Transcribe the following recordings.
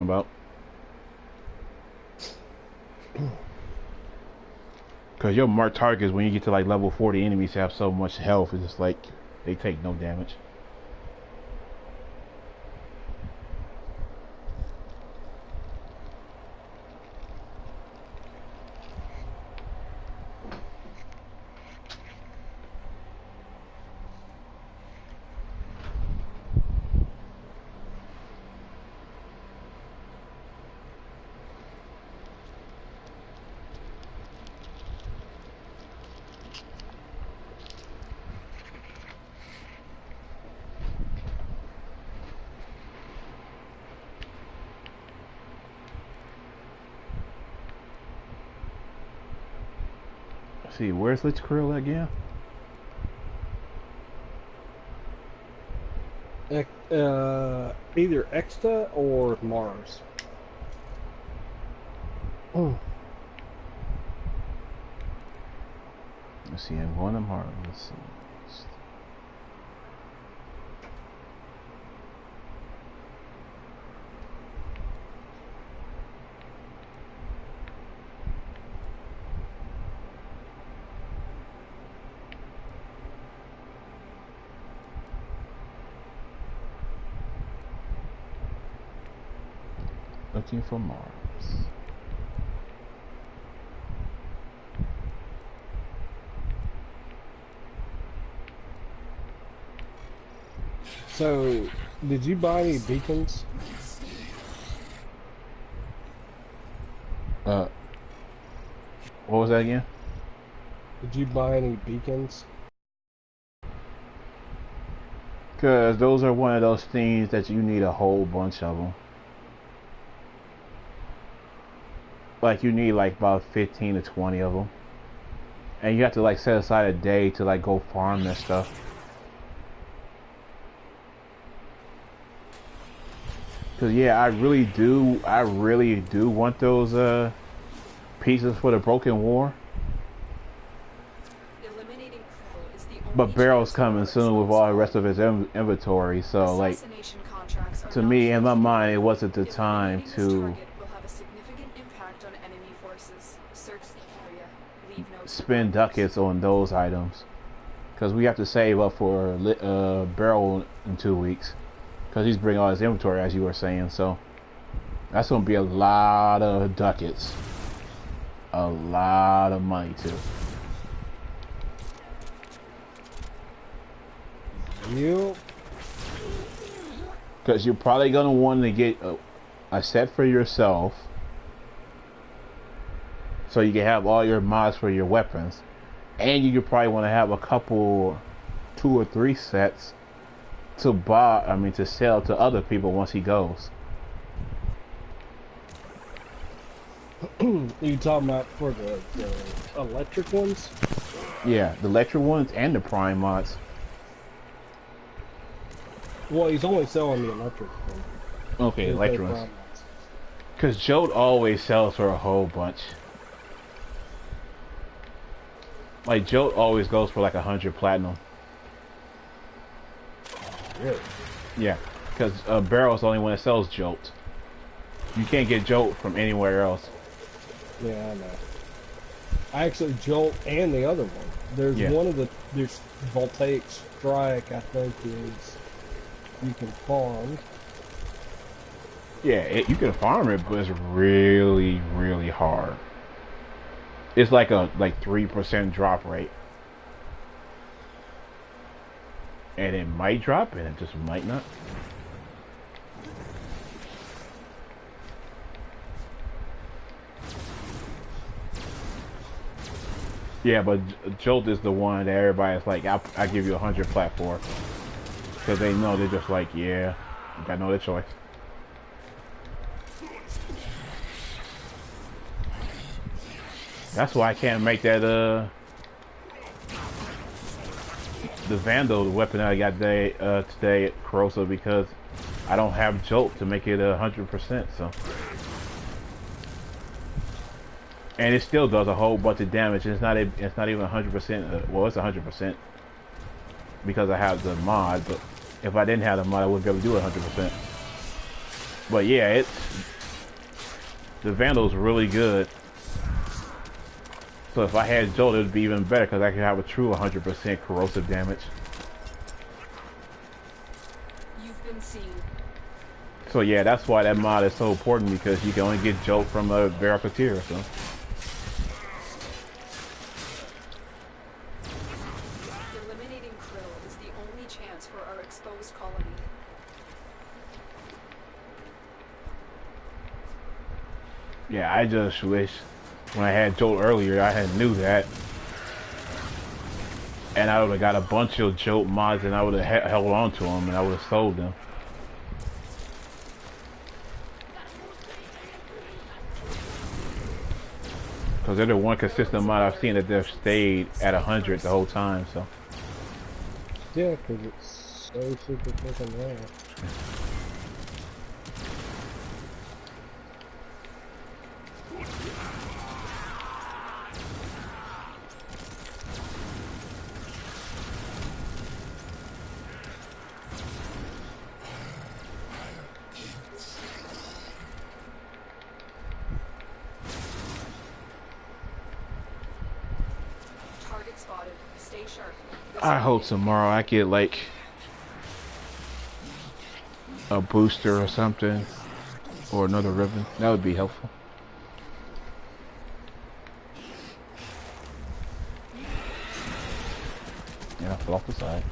about. Because your marked targets, when you get to like level 40 enemies, have so much health, it's just like they take no damage. Let's see, where's Lich Krill again? Either Exta or Mars. Oh. Let's see, I'm going to Mars. Let's see. Looking for Mars. So, did you buy any beacons? What was that again? Did you buy any beacons? Because those are one of those things that you need a whole bunch of them. Like you need like about 15 to 20 of them. And you have to like set aside a day to like go farm that stuff. Cause yeah, I really do want those pieces for the Broken War. But Barrel's coming soon with all the rest of his inventory, so like to me in my mind it wasn't the time to spend ducats on those items. Because we have to save up for Barrel in 2 weeks. Because he's bringing all his inventory, as you were saying, so that's going to be a lot of ducats. A lot of money, too. Yep. Because you're probably going to want to get a set for yourself. So you can have all your mods for your weapons. And you could probably want to have a couple, 2 or 3 sets to sell to other people once he goes. You talking about for the electric ones? Yeah, the electric ones and the prime mods. Well, he's only selling the electric one. Okay, electric ones. Because Jote always sells for a whole bunch. Like, Jote always goes for like 100 platinum. Really? Yeah, because Barrel's the only one that sells Jote. You can't get Jote from anywhere else. Yeah, I know. Actually, Jolt and the other one. There's there's Voltaic Strike, I think, is you can farm. Yeah, you can farm it, but it's really, really hard. It's like a 3% drop rate. And it might drop, and it just might not. Yeah, but Jolt is the one that everybody's like, I'll give you 100 plat for. Because they know, they're just like, yeah, you got no other choice. That's why I can't make that, the Vandal, the weapon that I got today at Corrosive, because I don't have Jolt to make it 100%, so. And it still does a whole bunch of damage. It's not even 100%. Well, it's 100% because I have the mod. But if I didn't have the mod, I wouldn't be able to do it 100%. But yeah, The Vandal's really good. So if I had Jolt, it would be even better because I could have a true 100% corrosive damage. You've been seen. So yeah, that's why that mod is so important, because you can only get Jolt from a Barracuda. So. Eliminating Krill is the only chance for our exposed colony. Yeah, I just wish when I had Jolt earlier, I had knew that. And I would have got a bunch of Jolt mods and I would have held on to them and I would have sold them. Because they're the one consistent mod I've seen that they've stayed at 100 the whole time, so. Yeah, because it's so super fucking rare. Target spotted. Stay sharp. I hope tomorrow I get like a booster or something, or another ribbon. That would be helpful. Yeah, I fell off the side.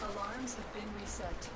Alarms have been reset.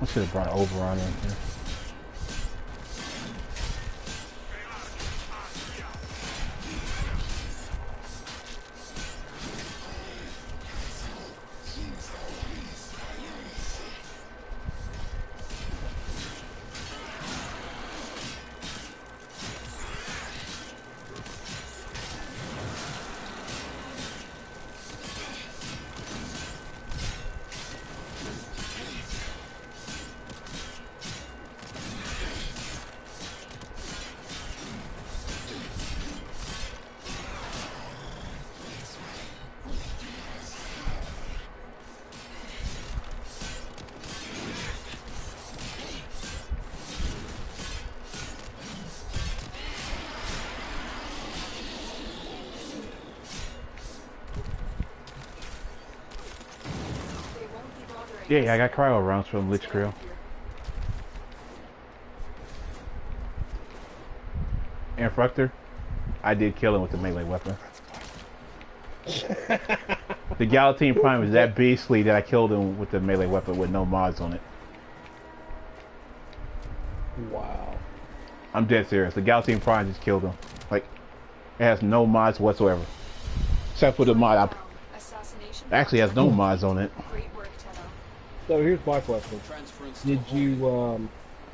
I should have brought Oberon in here. Yeah, I got cryo rounds from Lich Krill. And Fructor, I did kill him with the melee weapon. The Galatine Prime is that beastly that I killed him with the melee weapon with no mods on it. Wow. I'm dead serious. The Galatine Prime just killed him. Like, it has no mods whatsoever. Except for the mod. Actually has no mods on it. So here's my question. Did you,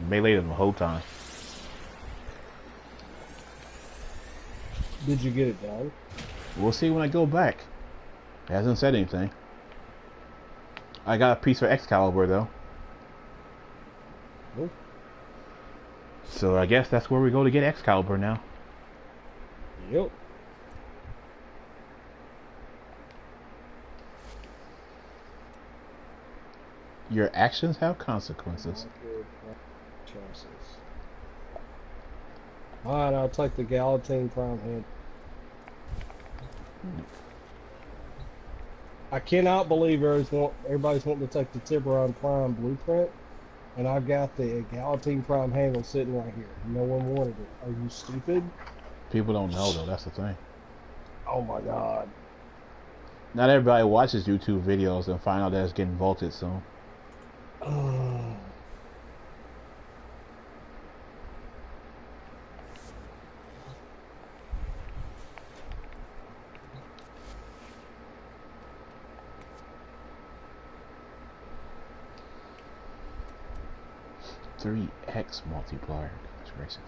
Meleeed him the whole time. Did you get it done? We'll see when I go back. It hasn't said anything. I got a piece for Excalibur though. Oh. So I guess that's where we go to get Excalibur now. Yep. Your actions have consequences. Alright, I'll take the Galatine Prime head. I cannot believe everybody's wanting to take the Tiburon Prime blueprint, and I've got the Galatine Prime handle sitting right here. No one wanted it. Are you stupid? People don't know though, that's the thing. Oh my god. Not everybody watches YouTube videos and find out that it's getting vaulted soon. Oh. .3x multiplier. Goodness gracious.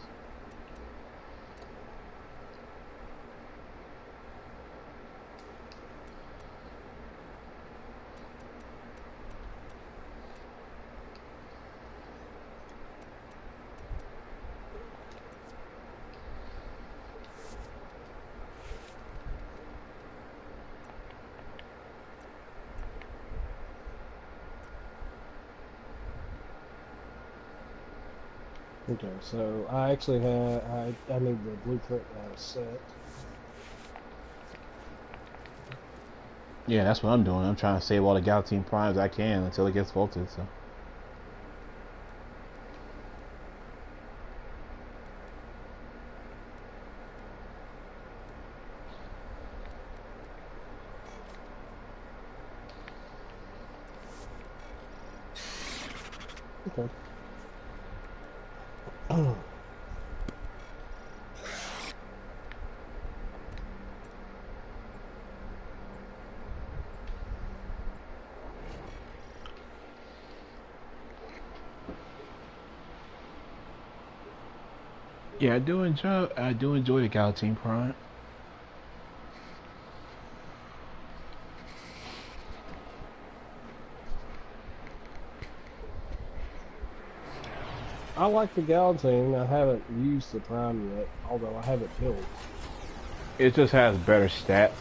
Okay, so I actually have, I need the blueprint set. Yeah, that's what I'm doing. I'm trying to save all the Galatine Primes I can until it gets vaulted, so. Okay. Yeah, I do enjoy the Galatine Prime. I like the Galatine. I haven't used the Prime yet, although I have it built. It just has better stats.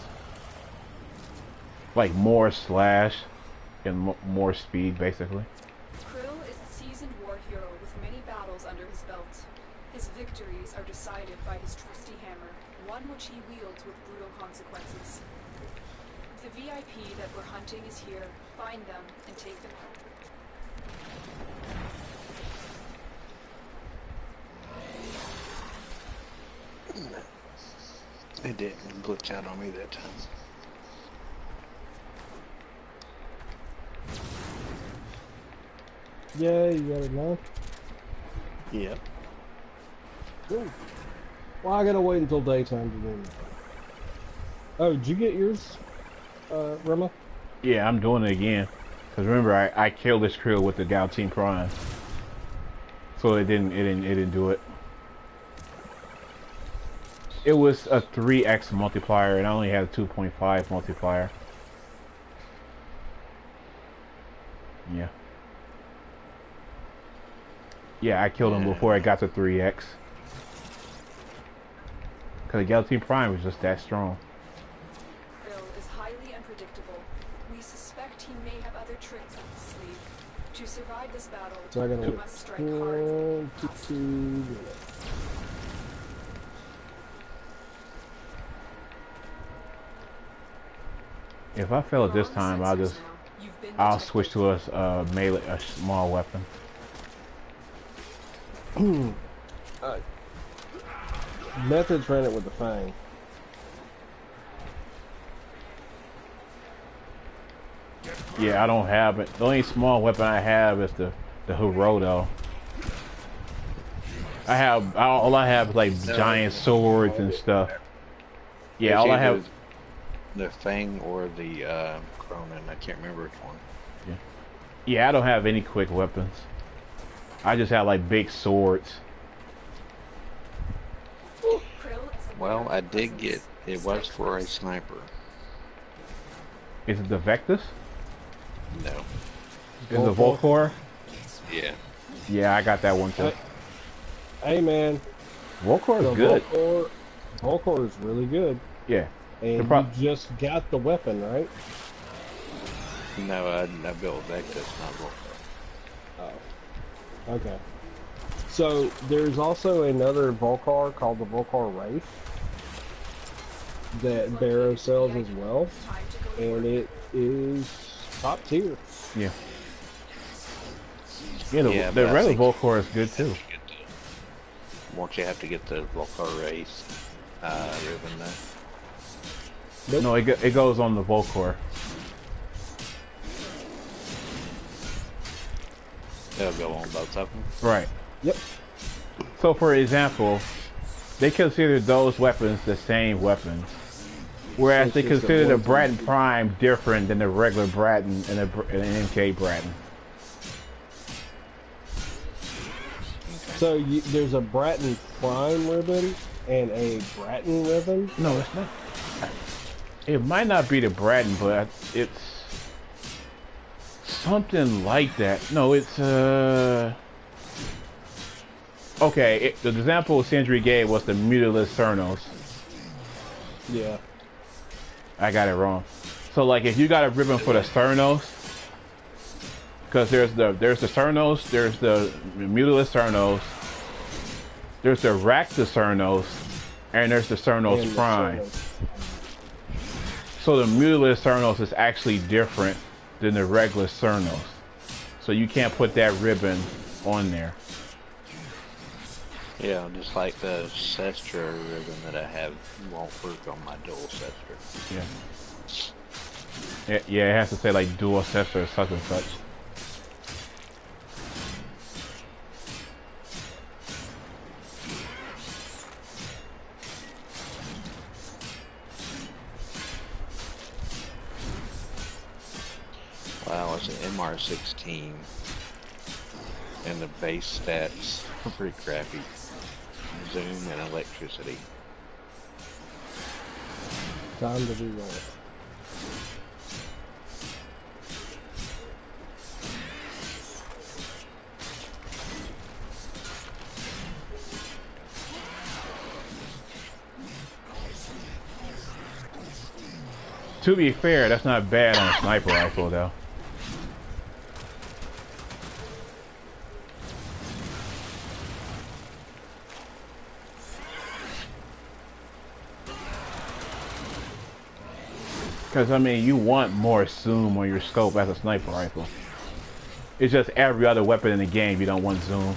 Like more slash and more speed, basically. Krill is a seasoned war hero with many battles under his belt. His victories are decided by his trusty hammer, one which he wields with brutal consequences. The VIP that we're hunting is here. Find them and take them home. It didn't glitch out on me that time. Yeah, you got it now? Yep. Cool. Well, I gotta wait until daytime to do that. Oh, did you get yours, Rema? Yeah, I'm doing it again. Cause remember, I killed this Krill with the Galatine Prime, so it didn't do it. It was a 3x multiplier, and I only had a 2.5 multiplier. Yeah. Yeah, I killed him before it got to 3x. Because the Galatine Prime was just that strong. Krill is highly unpredictable. We suspect he may have other tricks up his sleeve. To survive this battle, So I gotta we must strike hard. If I fail it this time, I'll just... You've been I'll switch to a melee, a small weapon. Methods ran it with the Fang. Yeah, I don't have it. The only small weapon I have is the Hiroto. All I have is like giant swords and stuff. Yeah, It's all I either have. the Fang or the Cronin. I can't remember which one. Yeah, I don't have any quick weapons. I just have like big swords. Well, I did get it was for a sniper. Is it the Vectus? No. Is it the Volcor? Yeah. Yeah, I got that one too. Hey man, Volcor is good. Volcor is really good. Yeah. And you just got the weapon, right? No, I built Vectus, not Volcar. Oh. Okay. So there's also another Volcar called the Volcar Wraith that Barrow sells as well, and it is top tier. Yeah. Yeah, the regular Volcor is good too. Won't you have to get the Volcar race ribbon though? Nope. No, it goes on the Volcor. They'll go on both of them? Right. Yep. So for example, they consider those weapons the same weapons. Whereas they consider the Bratton Prime different than the regular Bratton and an MK Bratton. So there's a Bratton Prime ribbon and a Bratton ribbon? No, it's not. It might not be the Bratton, but it's something like that. No, it's okay, the example Sindri gave was the Mutilus Cernos. Yeah. I got it wrong. So like if you got a ribbon for the Cernos, because there's the Cernos, there's the Mutilus Cernos, there's the Ractus Cernos, and there's the Cernos Prime. So the Mutilus Cernos is actually different than the regular Cernos. So you can't put that ribbon on there. Yeah, just like the Sestra ribbon that I have won't work on my dual Sestra. Yeah. Yeah, it has to say like dual Sestra or such and such. Wow, it's an MR16. And the base stats are pretty crappy. Zoom and electricity. Time to do that. To be fair, that's not bad on a sniper rifle though. Because, I mean, you want more zoom on your scope as a sniper rifle. It's just every other weapon in the game you don't want zoom.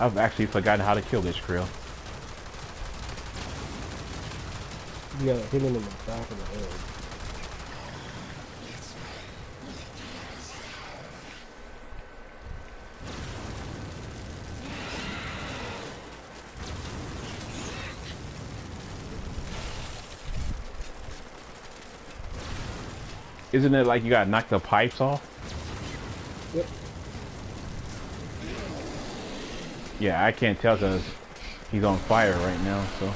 I've actually forgotten how to kill this krill. You gotta hit him in the back of the head. Isn't it like you gotta knock the pipes off? Yep. Yeah, I can't tell because he's on fire right now, so.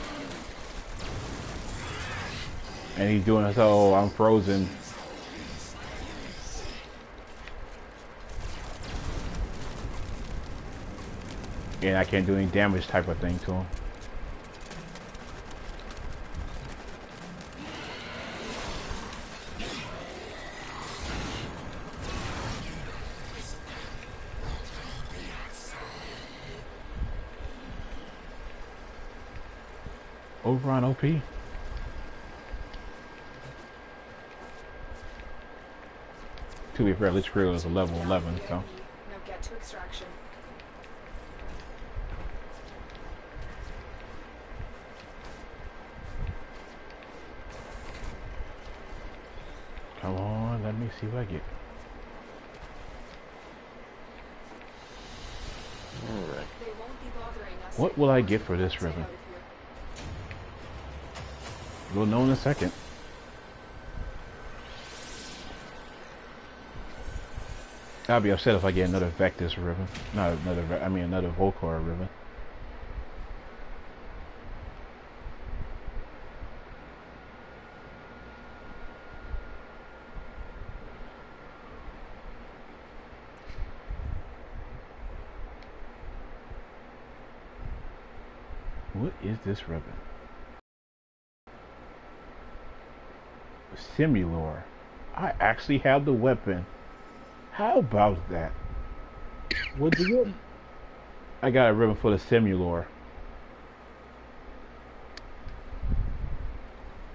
And he's doing so, I'm frozen. And I can't do any damage type of thing to him. Over on OP. To be fair, Lich Crew is a level 11, so. Now get to extraction. Come on, let me see what I get. Alright. They won't be bothering us. What will I get for this ribbon? We'll know in a second. I'll be upset if I get another Vectis ribbon. Not another, I mean another Volcar ribbon. What is this ribbon? Simulor. I actually have the weapon. How about that? What'd you get? I got a ribbon for the Simulor.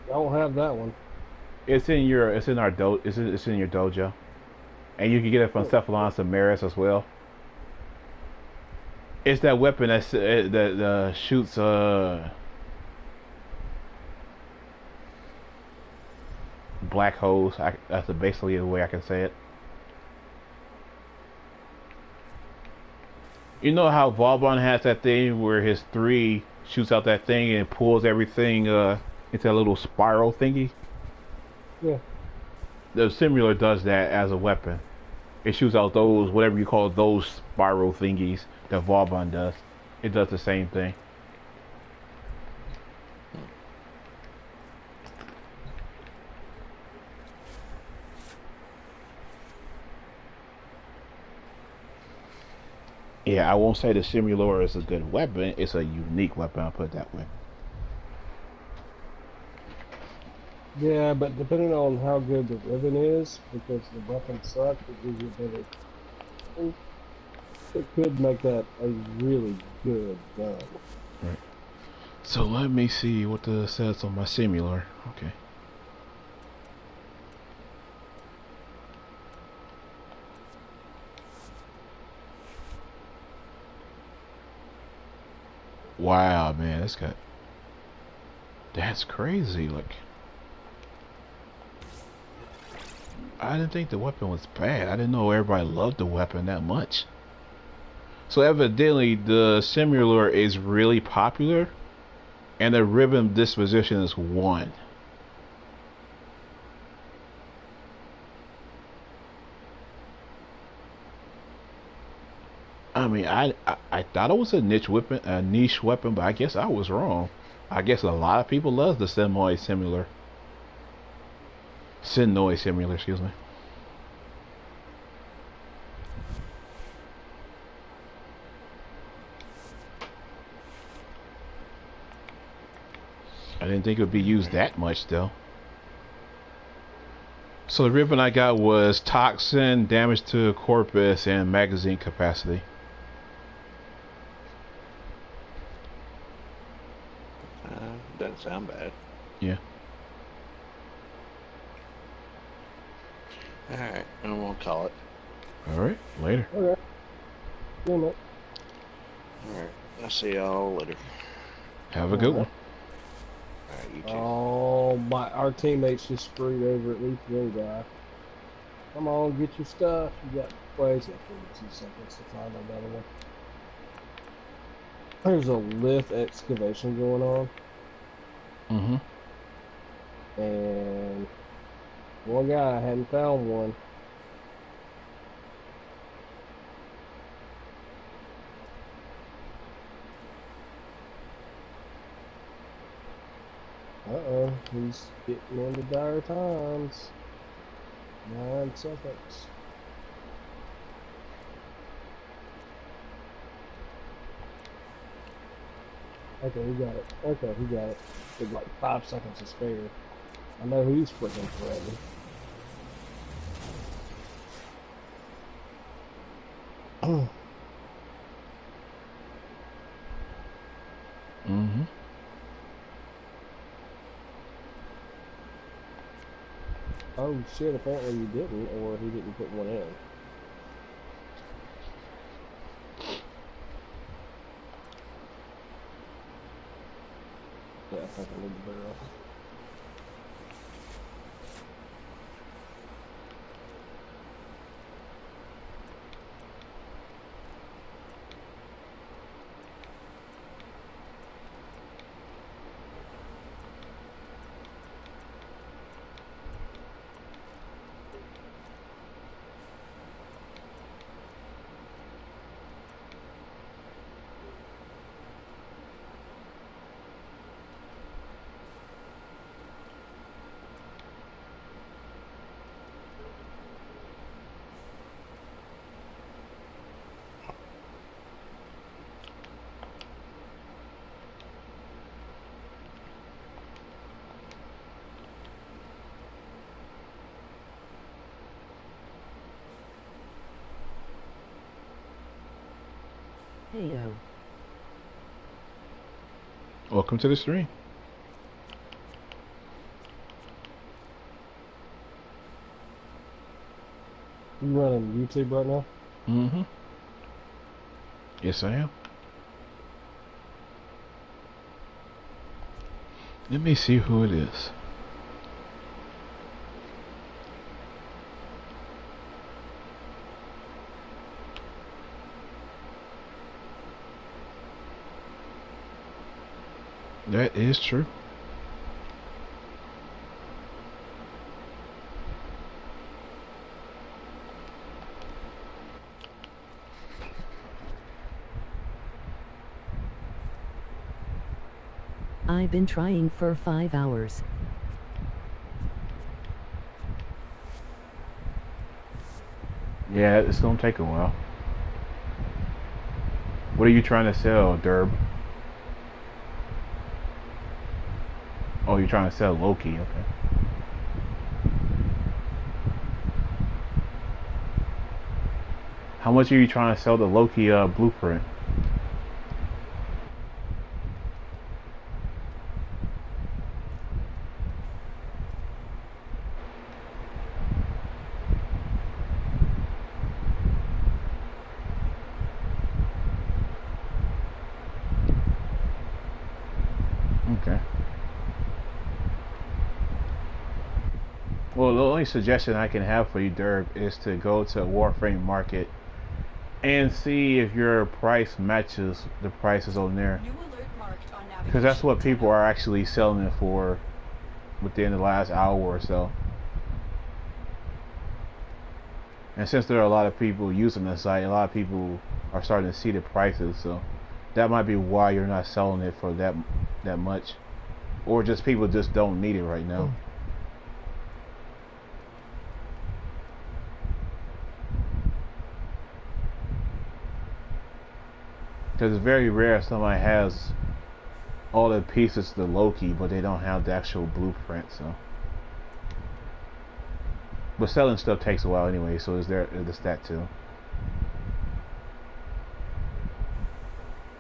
I don't have that one. It's in your, it's in our it's in your dojo, and you can get it from Cephalon Samaris as well. It's that weapon that shoots black holes. That's basically the way I can say it. You know how Vauban has that thing where his 3 shoots out that thing and pulls everything into a little spiral thingy? Yeah. The Simulator does that as a weapon. It shoots out those, whatever you call those spiral thingies that Vauban does. It does the same thing. Yeah, I won't say the Simulator is a good weapon. It's a unique weapon, I'll put it that way. Yeah, but depending on how good the ribbon is, because the weapon sucks, it gives you a better. It could make that a really good gun. Right. So let me see what this says on my Simulator. Okay. Wow, man, that's crazy. Like, I didn't think the weapon was bad. I didn't know everybody loved the weapon that much. So evidently the Simulator is really popular and the ribbon disposition is 1. I mean, I thought it was a niche weapon, but I guess I was wrong. I guess a lot of people love the Sinnoh Simulator, excuse me. I didn't think it would be used that much though. So the ribbon I got was toxin, damage to corpus, and magazine capacity. Doesn't sound bad. Yeah. Alright, and we'll call it. Alright, later. Okay. Damn it. Alright, I'll see y'all later. Have a good one. Alright, you too. Oh, our teammates just screwed over at least one guy. Come on, get your stuff. You got, well, he's got 42 seconds to find another one. There's a lift excavation going on. And one guy hadn't found one. Uh-oh, he's getting into dire times. 9 seconds. Okay, he got it. Okay, he got it. With like 5 seconds to spare. I know he's freaking threatening. Oh shit, apparently you didn't, or he didn't put one in. Yeah, I think I need the barrel. Heyo. Welcome to the stream. You running YouTube right now? Mm-hmm. Yes, I am. Let me see who it is. That is true. I've been trying for 5 hours. Yeah, it's gonna take a while. What are you trying to sell, Derb? Oh, you're trying to sell Loki, okay. How much are you trying to sell the Loki blueprint? Okay. Well, the only suggestion I can have for you, Derb, is to go to Warframe Market and see if your price matches the prices on there. New alert marked on navigation. Because that's what people are actually selling it for within the last hour or so. And since there are a lot of people using the site, a lot of people are starting to see the prices, so that might be why you're not selling it for that much. Or just people just don't need it right now. Because it's very rare somebody has all the pieces to Loki, but they don't have the actual blueprint, so. But selling stuff takes a while anyway, so there's that too.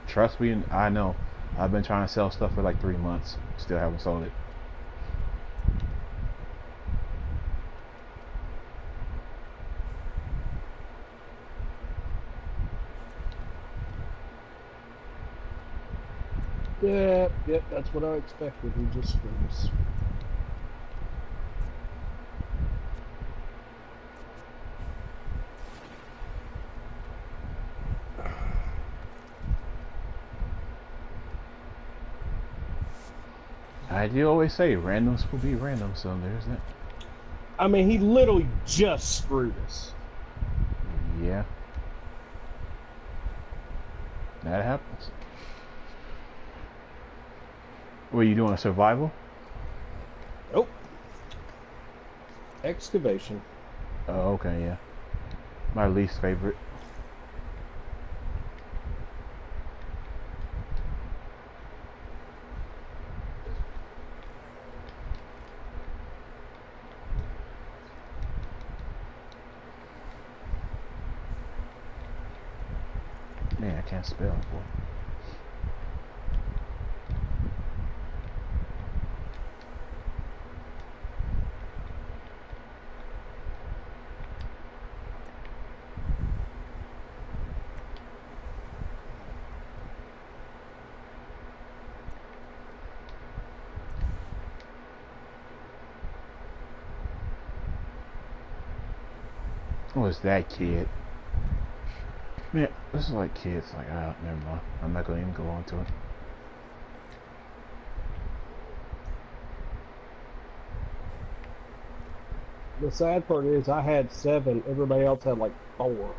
Trust me, I know. I've been trying to sell stuff for like 3 months. Still haven't sold it. Yeah, that's what I expected. He just screws. I do always say randoms will be random, so there's that. I mean, he literally just screwed us. Yeah. That happens. What are you doing, a survival? Nope. Excavation. Oh, okay, yeah. My least favorite. Man, I can't spell, boy. Oh, it's that kid. Man, this is like kids. Like, ah, never mind. I'm not gonna even go on to it. The sad part is I had 7. Everybody else had like 4.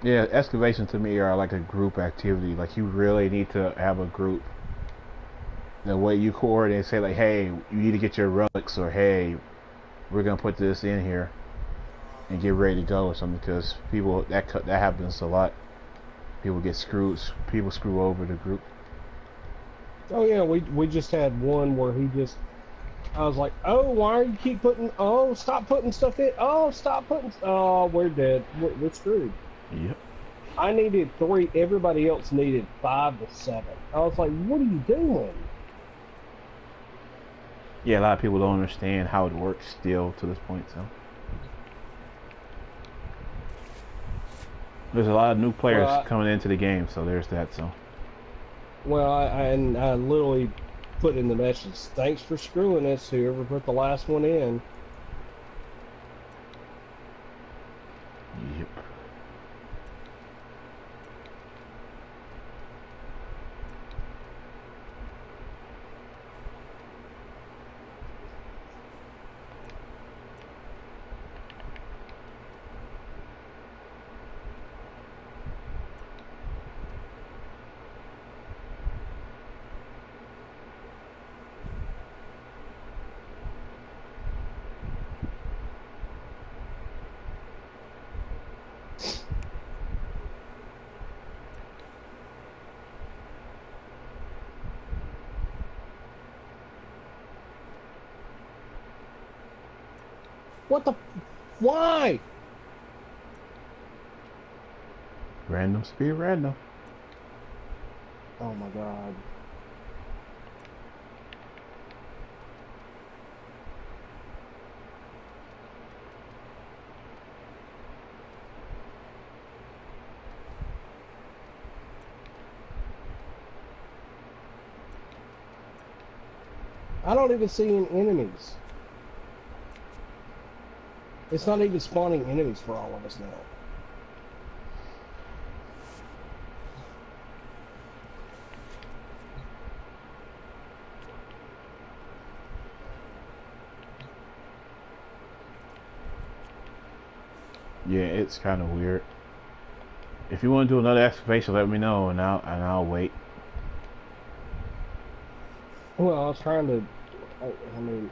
Yeah, excavation to me are like a group activity. Like you really need to have a group. The way you coordinate, say like, hey, you need to get your relics, or hey, we're gonna put this in here and get ready to go or something. Because people that happens a lot. People get screwed. People screw over the group. Oh yeah, we just had one where I was like, oh, why are you keep putting? Oh, stop putting stuff in. Oh, stop putting. Oh, we're dead. We're screwed. Yep. I needed 3. Everybody else needed 5 to 7. I was like, what are you doing? Yeah, a lot of people don't understand how it works still to this point. So there's a lot of new players coming into the game. So there's that. So. Well, I literally put in the message, thanks for screwing us, whoever put the last one in. Yep. What the? Why? Random speed, random. Oh my god. I don't even see any enemies. It's not even spawning enemies for all of us now. Yeah, it's kind of weird. If you want to do another excavation, let me know, and I'll wait. Well, I was trying to. I mean,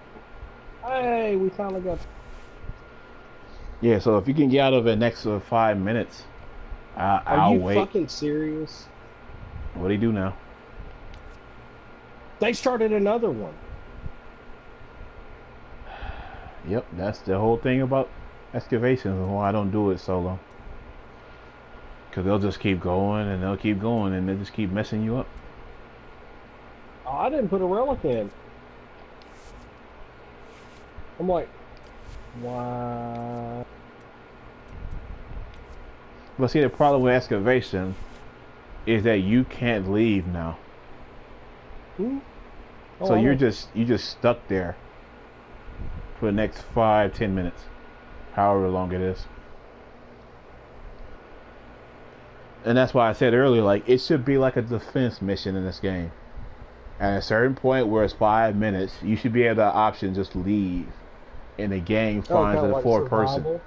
hey, we finally got. Yeah, so if you can get out of it next 5 minutes, Are you I'll wait. fucking serious? What do you do now? They started another one. Yep, that's the whole thing about excavations and why I don't do it solo. Because they'll just keep going and they'll keep going and they just keep messing you up. Oh, I didn't put a relic in. I'm like, why? But see, the problem with excavation is that you can't leave now. Hmm? Oh, So I you're know. just stuck there for the next 5-10 minutes, however long it is. And that's why I said earlier, like, it should be like a defense mission in this game. At a certain point where it's 5 minutes, you should be able to option just leave, and the game Oh, finds kind of a like fourth person. survival.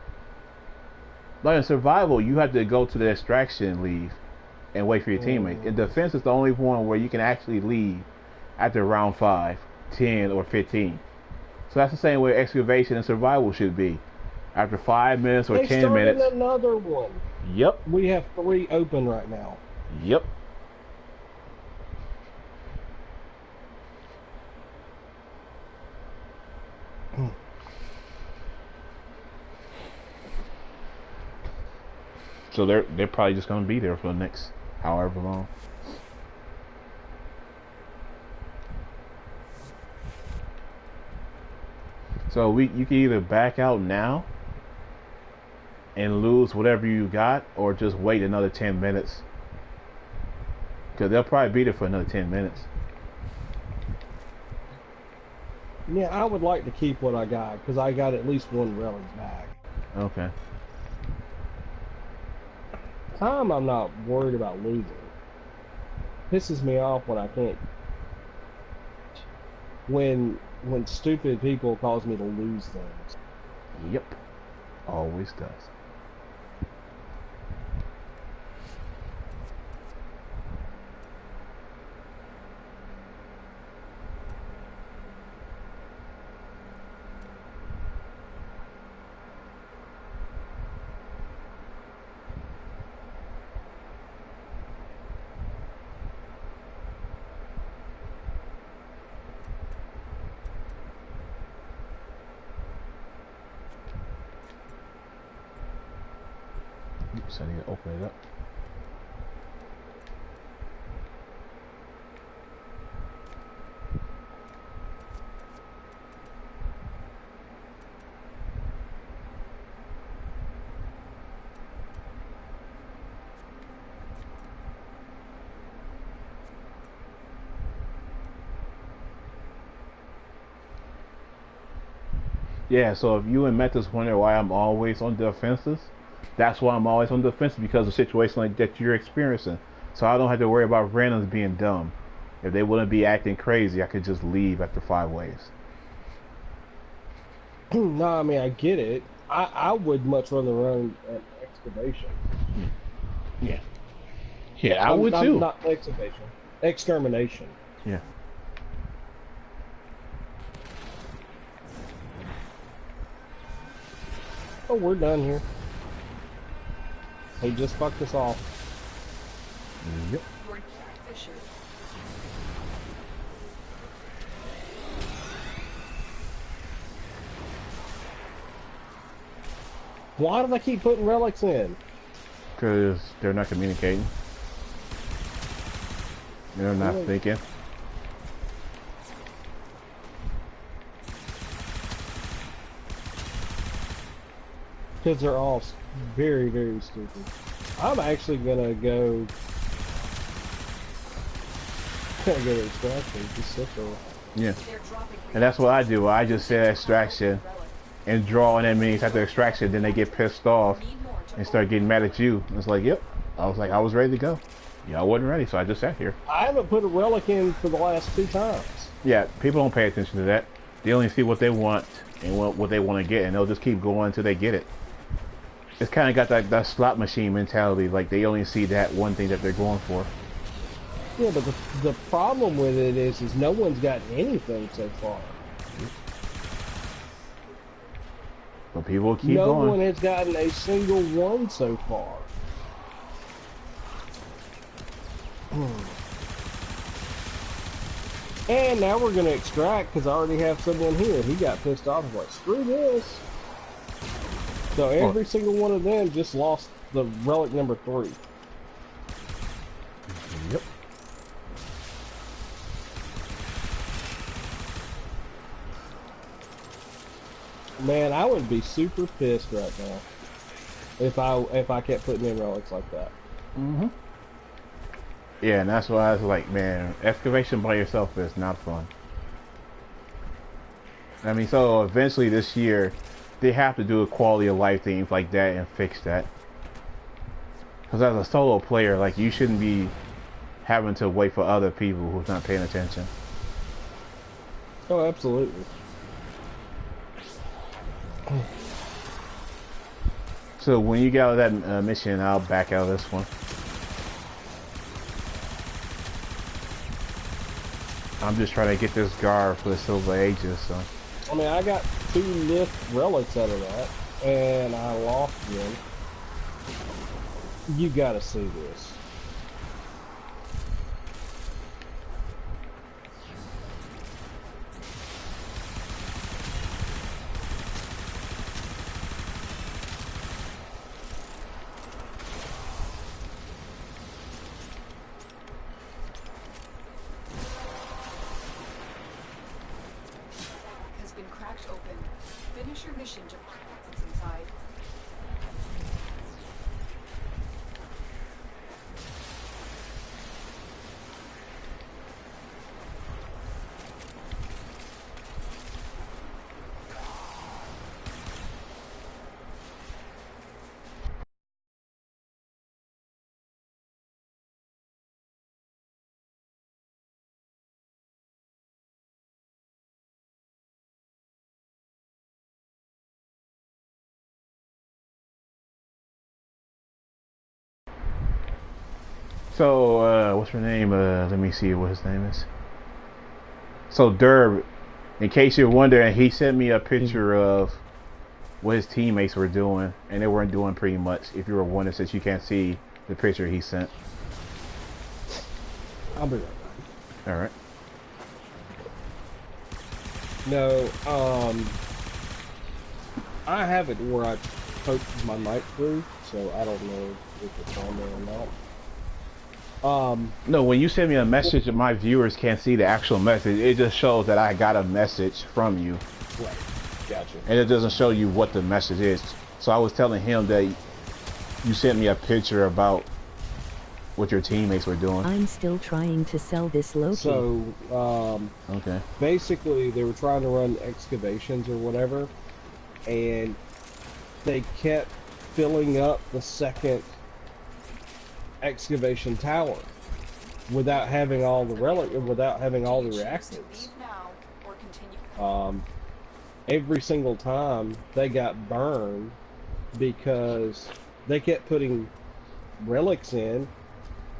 Like in survival, you have to go to the extraction and leave, and wait for your teammates. In defense, is the only one where you can actually leave after round 5, 10, or 15. So that's the same way excavation and survival should be. After 5 minutes or They 10 started minutes. another one. Yep. We have 3 open right now. Yep. So they're probably just gonna be there for the next however long. So you can either back out now and lose whatever you got, or just wait another 10 minutes. Because they'll probably be there for another 10 minutes. Yeah, I would like to keep what I got because I got at least one relic back. Okay. Time I'm not worried about losing. Pisses me off when I can't. When stupid people cause me to lose things. Yep. Always does. Oops, I need to open it up. Yeah, so if you and Metas wonder why I'm always on the offenses, that's why I'm always on the offensive because of situations like that you're experiencing. So I don't have to worry about randoms being dumb. If they wouldn't be acting crazy, I could just leave after 5 waves. No, I mean I get it. I would much rather run an excavation. Yeah. Yeah, I would too. Not excavation. Extermination. Yeah. Oh, we're done here. He just fucked us off. Yep. Fisher. Why do they keep putting relics in? Because they're not communicating. They're not thinking. Because they're all very, very stupid. I'm actually gonna go to extraction. Just sit there. Yeah. And that's what I do. I just say extraction and draw on enemies after extraction. Then they get pissed off and start getting mad at you. It's like, yep. I was like, I was ready to go. Yeah, I wasn't ready, so I just sat here. I haven't put a relic in for the last 2 times. Yeah, people don't pay attention to that. They only see what they want and what they want to get, and they'll just keep going until they get it. It's kind of got that slot machine mentality. Like, they only see that one thing that they're going for. Yeah, but the problem with it is no one's gotten anything so far. But people keep no going. No one has gotten a single one so far. And now we're going to extract because I already have someone here. He got pissed off. He's like, screw this. So every single one of them just lost the relic number 3. Yep. Man, I would be super pissed right now if I kept putting in relics like that. Mm-hmm. Yeah, and that's why I was like, man, excavation by yourself is not fun. I mean, so eventually this year, they have to do a quality of life things like that and fix that. Because as a solo player, like, you shouldn't be having to wait for other people who's not paying attention. Oh, absolutely. So when you get out of that mission, I'll back out of this one. I'm just trying to get this guard for the Silver Ages, so. I mean, I got 2 lift relics out of that, and I lost one. You gotta see this. Has been cracked open. Finish your mission to what's inside. So, what's her name? Let me see what his name is. So, Derb, in case you're wondering, he sent me a picture of what his teammates were doing, and they weren't doing pretty much. If you were wondering, since you can't see the picture he sent. I'll be right back. All right. No, I have it where I poke my mic through, so I don't know if it's on there or not. No, when you send me a message, my viewers can't see the actual message. It just shows that I got a message from you. Right. Gotcha. And it doesn't show you what the message is. So I was telling him that you sent me a picture about what your teammates were doing. I'm still trying to sell this Loki. So, Okay. basically they were trying to run excavations or whatever, and they kept filling up the second excavation tower without having all the without having all the reactants. Every single time they got burned because they kept putting relics in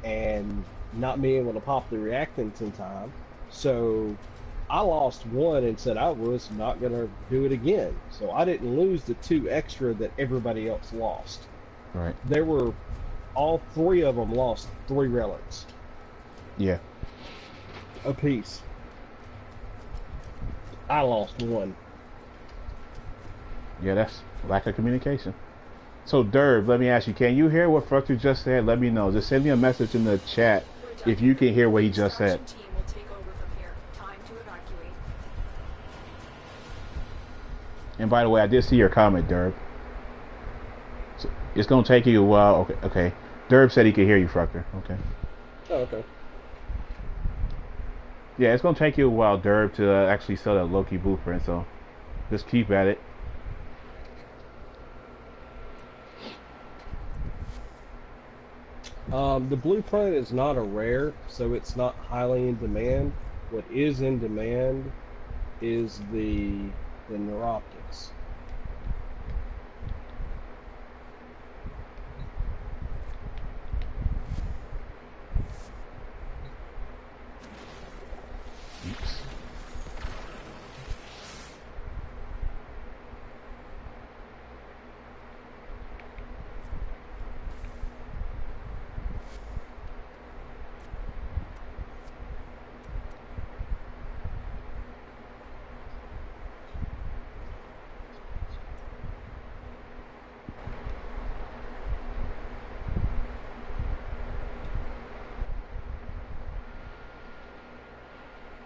and not being able to pop the reactants in time. So I lost one and said I was not going to do it again. So I didn't lose the 2 extra that everybody else lost. Right. There were, all 3 of them lost 3 relics. Yeah. A piece. I lost 1. Yeah, that's lack of communication. So, Derb, let me ask you, can you hear what Fructor just said? Let me know. Just send me a message in the chat if you can hear what he just said. And by the way, I did see your comment, Derb. So it's going to take you a while. Okay, okay. Derb said he could hear you, Fructor. Okay. Oh, okay. Yeah, it's going to take you a while, Derb, to actually sell that Loki blueprint, so just keep at it. The blueprint is not a rare, so it's not highly in demand. What is in demand is the neuroptics. Oops.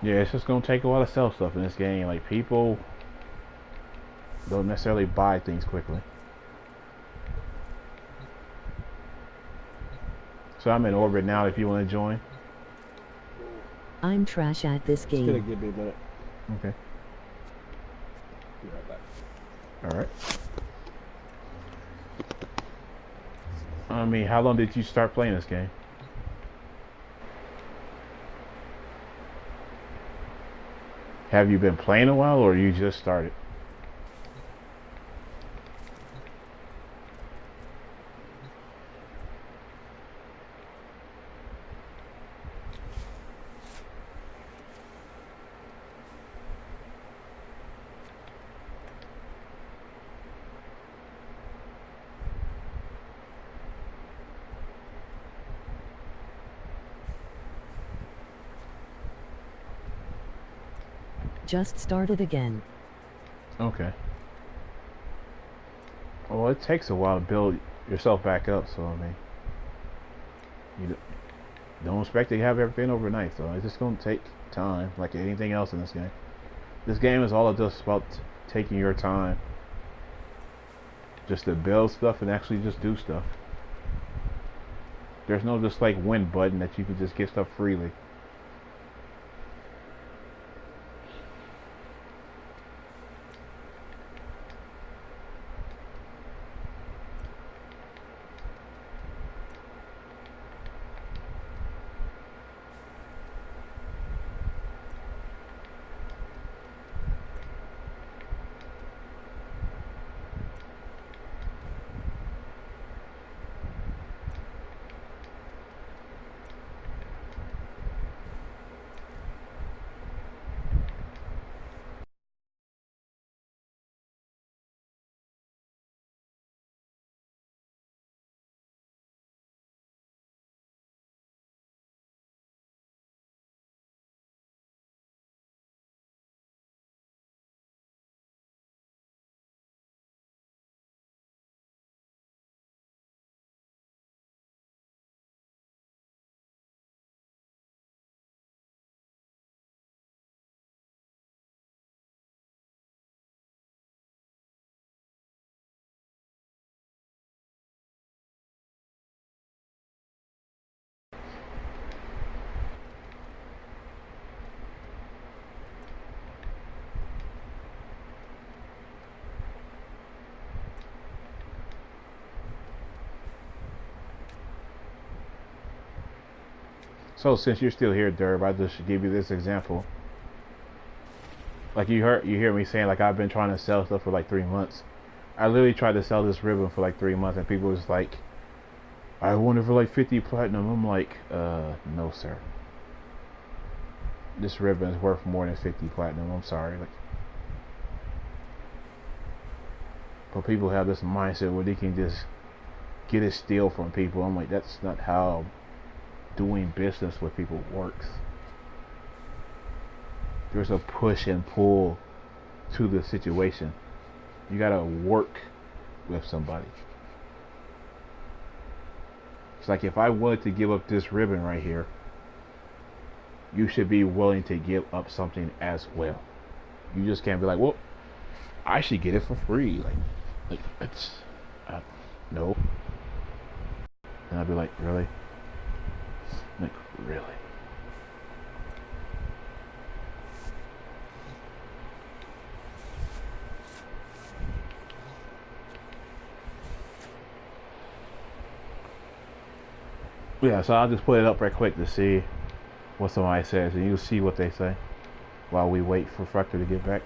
Yeah, it's just gonna take a while to sell stuff in this game. Like, people don't necessarily buy things quickly. So I'm in orbit now if you want to join. I'm trash at this It's gonna game. give me a minute. Okay. Be right back. Alright. I mean, how long did you start playing this game? Have you been playing a while, or you just started? Just started again. Okay. Well, it takes a while to build yourself back up, so I mean, you don't expect to have everything overnight, so it's just going to take time, like anything else in this game. This game is all just about taking your time, just to build stuff and actually just do stuff. There's no just like win button that you can just get stuff freely. So since you're still here, Derb, I just should give you this example. Like you hear me saying like I've been trying to sell stuff for like 3 months. I literally tried to sell this ribbon for like 3 months, and people was like, "I want it for like 50 platinum." I'm like, no, sir. This ribbon is worth more than 50 platinum. I'm sorry. Like, but people have this mindset where they can just get a steal from people. I'm like, that's not how doing business with people works. There's a push and pull to the situation. You gotta work with somebody. It's like if I wanted to give up this ribbon right here, you should be willing to give up something as well. You just can't be like, well, I should get it for free. Like it's no. And I'd be like, really? Like, really? Yeah, so I'll just put it up right quick to see what somebody says, and you'll see what they say while we wait for Fructor to get back.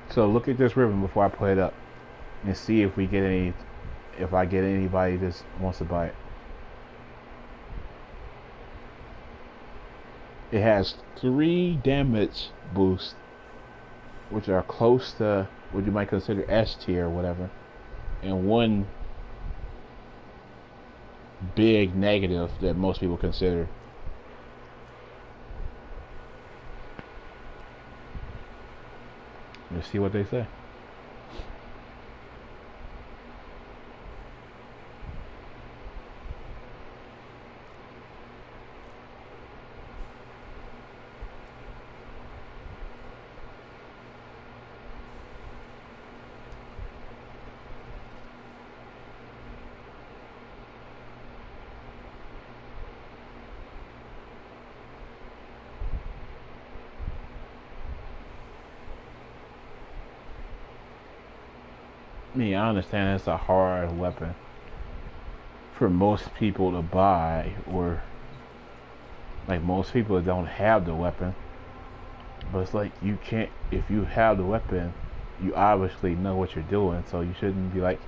So look at this ribbon before I put it up, and see if we get any, if I get anybody that wants to buy it. It has 3 damage boosts, which are close to what you might consider S tier or whatever, and 1 big negative that most people consider. Let's see what they say. I understand it's a hard weapon for most people to buy, or like most people don't have the weapon. But it's like you can't, if you have the weapon, you obviously know what you're doing, so you shouldn't be like,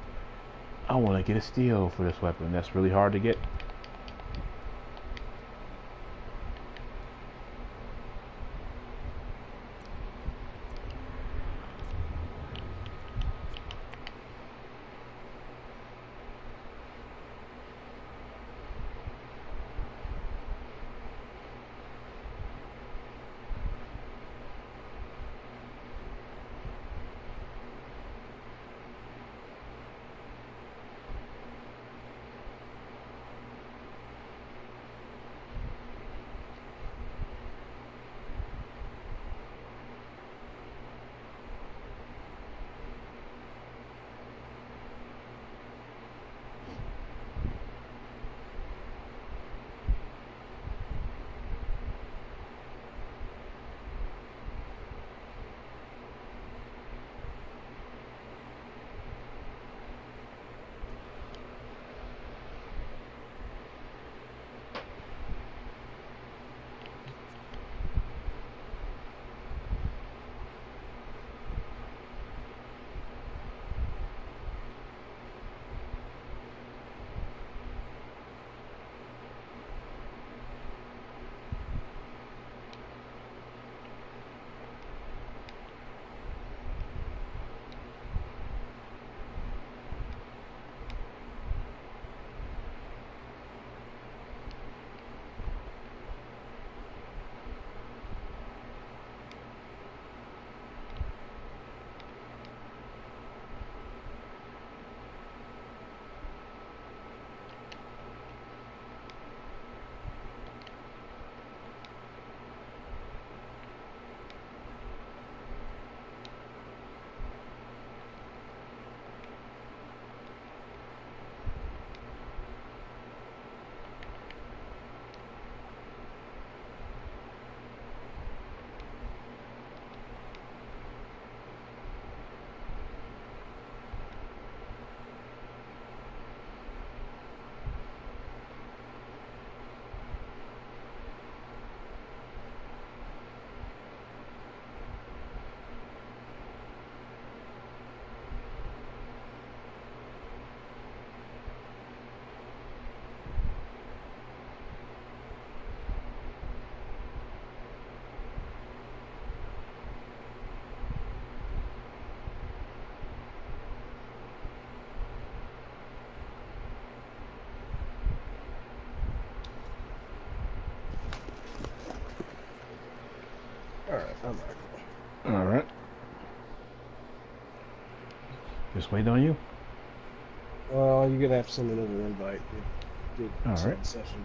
I want to get a steal for this weapon. That's really hard to get. Alright, I'm back. All right. Just waiting on you. Well, you're gonna have to send another invite to All start right. the session.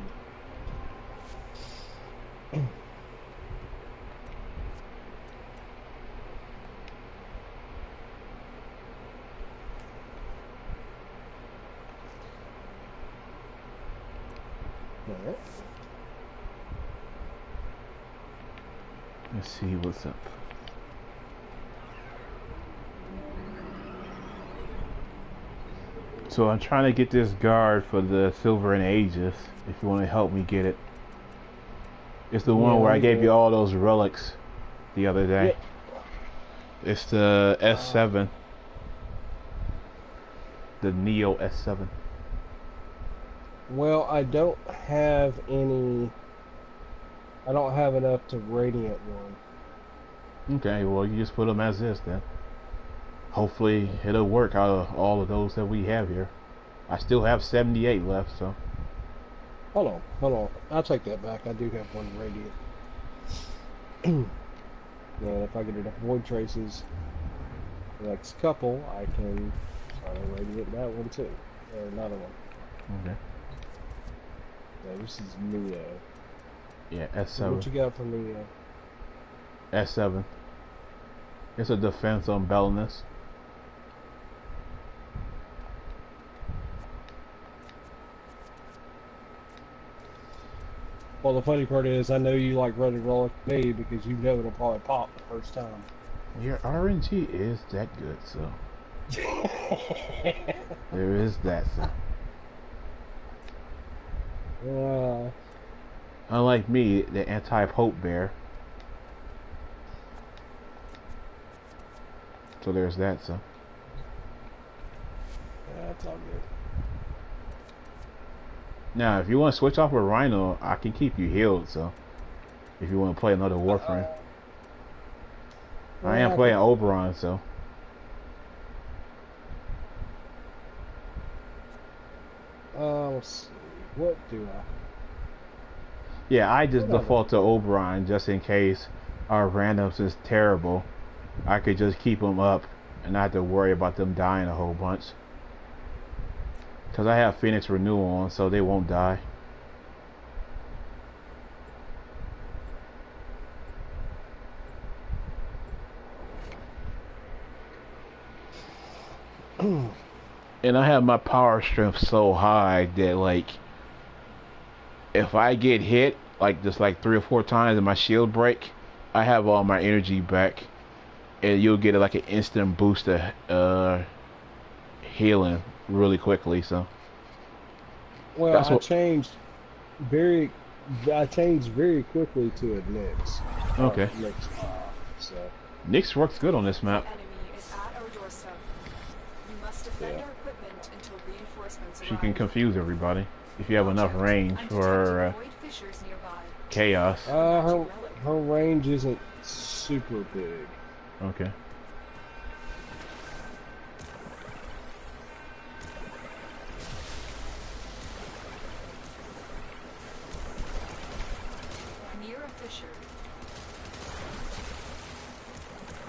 Alright. Let's see what's up. So I'm trying to get this guard for the Silver and Aegis. If you want to help me get it, it's the one Yeah, where I I'm gave good. you all those relics the other day. Yep. It's the S7, the Neo S7. Well, I don't have any. I don't have enough to radiant one. Okay, well you just put them as this then. Hopefully it'll work out of all of those that we have here. I still have 78 left, so. Hold on. I'll take that back. I do have one radiant. And if I get enough void traces, the next couple, I can try to radiant that one too. Or another one. Okay. Yeah, this is Neo. Yeah, What S7. you got for Neo? S7. It's a defense on Belinus. Well, the funny part is, I know you like running roller with me because you know it'll probably pop the first time. Your RNG is that good, so. There is that, so. Unlike me, the anti-Pope bear. So there's that, so. Yeah, that's all good. Now, if you want to switch off with Rhino, I can keep you healed, so. If you want to play another Warframe. I am playing Oberon, so. Let's see. What do I? Yeah, I just Whatever. default to Oberon just in case our randoms is terrible. I could just keep them up and not have to worry about them dying a whole bunch. Because I have Phoenix Renewal on, so they won't die. And I have my power strength so high that, like, if I get hit, like, just like 3 or 4 times and my shield break, I have all my energy back. And you'll get like an instant boost of healing really quickly, so. Well, That's what- very quickly to a Nyx. Okay. Nyx 5, so. Nyx works good on this map. Enemy is at our doorstep. You must defend Yeah. our equipment until reinforcements She arrive. can confuse everybody if you have enough range I'm for detecting void fissures nearby. chaos. Her range isn't super big. Okay. Near a fissure.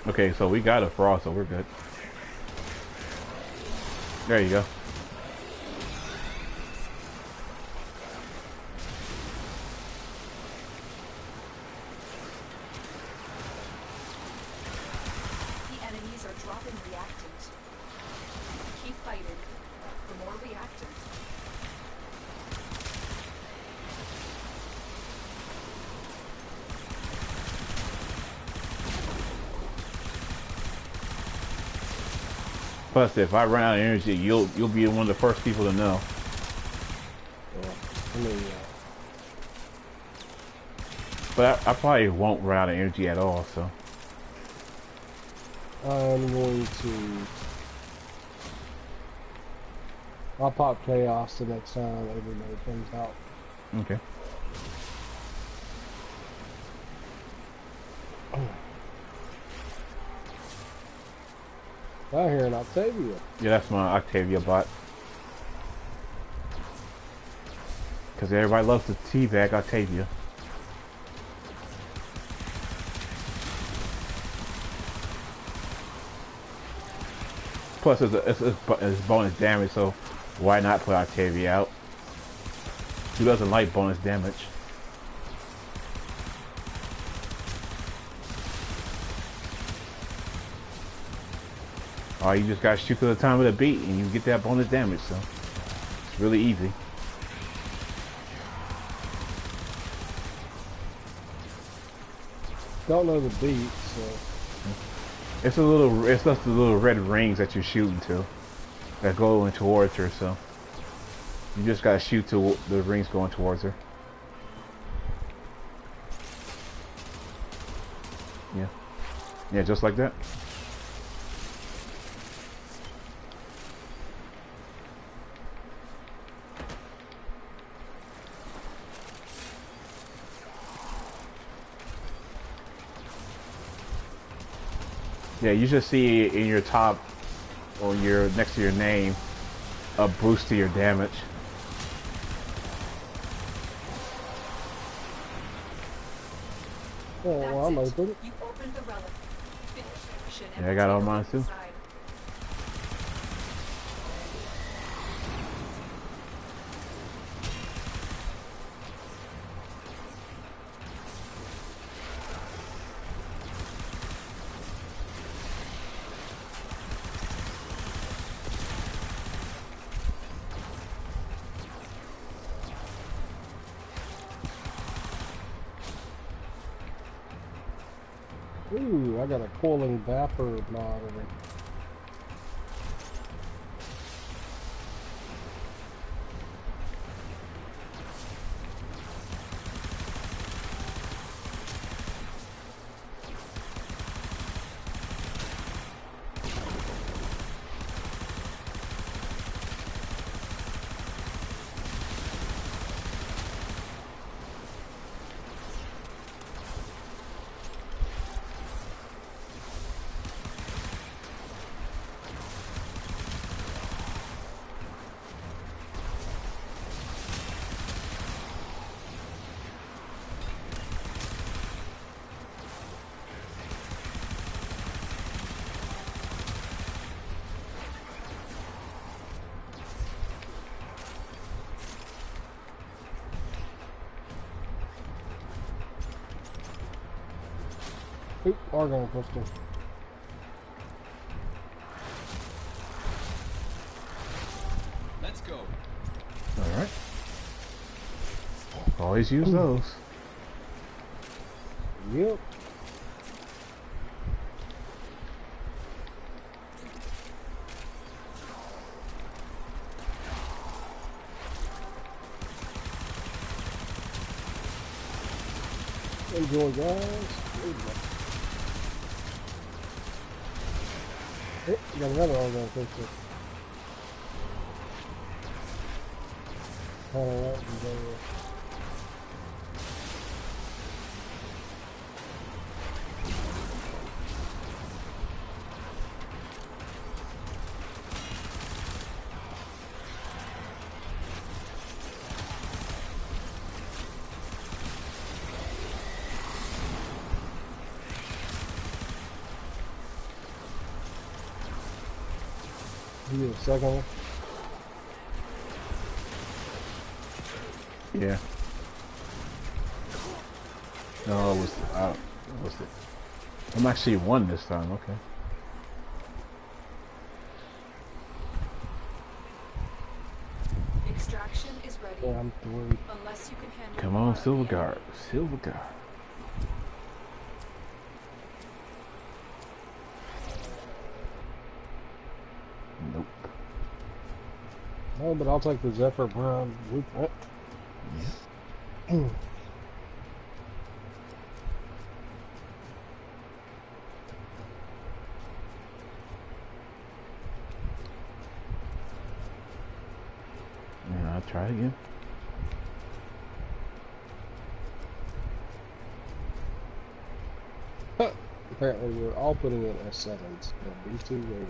Okay, so we got a frost, so we're good. There you go. The enemies are dropping reactant. Keep fighting for more reactant. Plus, if I run out of energy, you'll be one of the first people to know. Yeah. I mean, But I probably won't run out of energy at all, so. I'm going to. I'll pop Chaos the next time everybody comes out. Okay. I hear an Octavia. Yeah, that's my Octavia bot. Because everybody loves to teabag Octavia. Plus, it's bonus damage, so why not put Octavia out? Who doesn't like bonus damage? Oh, you just gotta shoot to the time of the beat and you get that bonus damage, so it's really easy. Don't know the beat, so It's just the little red rings that you're shooting to that go in towards her, so you just gotta shoot to the rings going towards her. Yeah. Yeah, just like that. Yeah, you should see in your top or your next to your name a boost to your damage. oh, well, I'm open. You opened the relic. Finish the mission and Yeah, I got all take a mine look too. inside. Ooh, I got a coiling vapor mod in it. Oop, argon crystal. Let's go. Alright. Always use those. Yep. Enjoy, guys. Oh, got another argon crystal. Alright, you get a second one? Yeah. No, it was it? I'm actually one this time, okay. Extraction is ready. Yeah, I'm three. Unless you can handle Come the on, water Silver again. Guard. Silver Guard. Nope. No, but I'll take the Zephyr Brown blueprint. Yeah. Yeah, I'll try again. Apparently, we're all putting in S7s. B2 radio.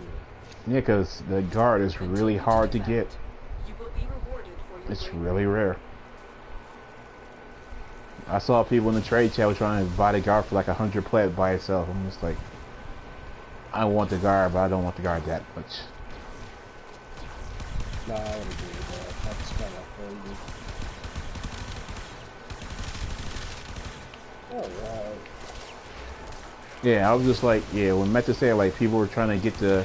Yeah, because the guard is really hard to get. You will be rewarded for your It's bravery. really rare. I saw people in the trade chat trying to buy the guard for like 100 plat by itself. I'm just like, I want the guard, but I don't want the guard that much. Nah, I would agree with that. That's kind of crazy. Alright. Yeah, I was just like, yeah, when Meta said like people were trying to get the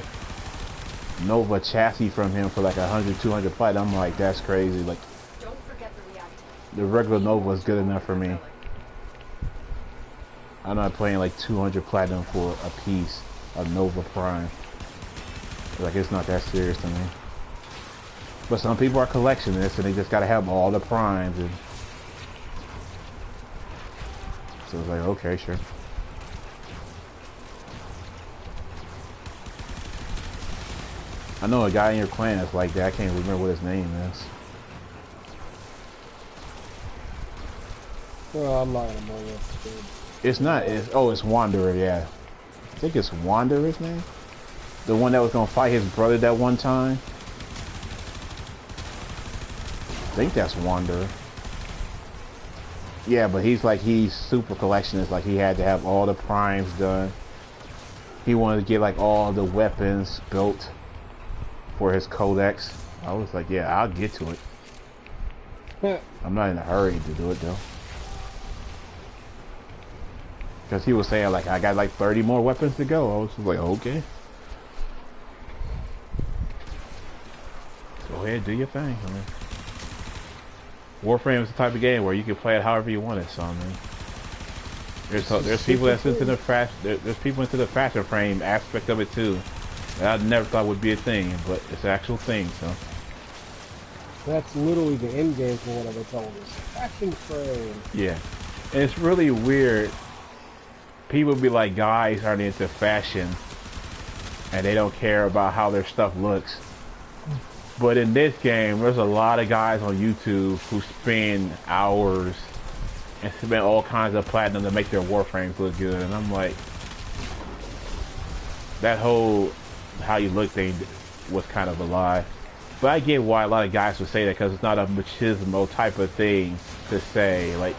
Nova chassis from him for like 100, 200 platinum, I'm like, that's crazy. Like, Don't forget the reactor. the regular Nova is good enough for me. I'm not paying like 200 platinum for a piece of Nova Prime. Like, it's not that serious to me. But some people are collectionists and they just gotta have all the primes, and so it's like, okay, sure. I know a guy in your clan that's like that. I can't remember what his name is. Well, I'm not gonna bring it. It's not. It's Wanderer. Yeah, I think it's Wanderer's name. The one that was gonna fight his brother that one time. I think that's Wanderer. Yeah, but he's super collectionist. Like, he had to have all the primes done. He wanted to get like all the weapons built for his codex. I was like, yeah, I'll get to it. I'm not in a hurry to do it though. Because he was saying like, I got like 30 more weapons to go. I was just like, okay. Go ahead, do your thing. I mean, Warframe is the type of game where you can play it however you want it. So I mean, there's people that's into the there's people into the fashion frame aspect of it too. That I never thought would be a thing, but it's an actual thing. So that's literally the end game for what I've told us. Fashion frame. Yeah, and it's really weird. People be like, guys aren't into fashion, and they don't care about how their stuff looks. But in this game, there's a lot of guys on YouTube who spend hours and spend all kinds of platinum to make their Warframes look good. And I'm like, that whole how you look thing was kind of a lie. But I get why a lot of guys would say that, because it's not a machismo type of thing to say, like,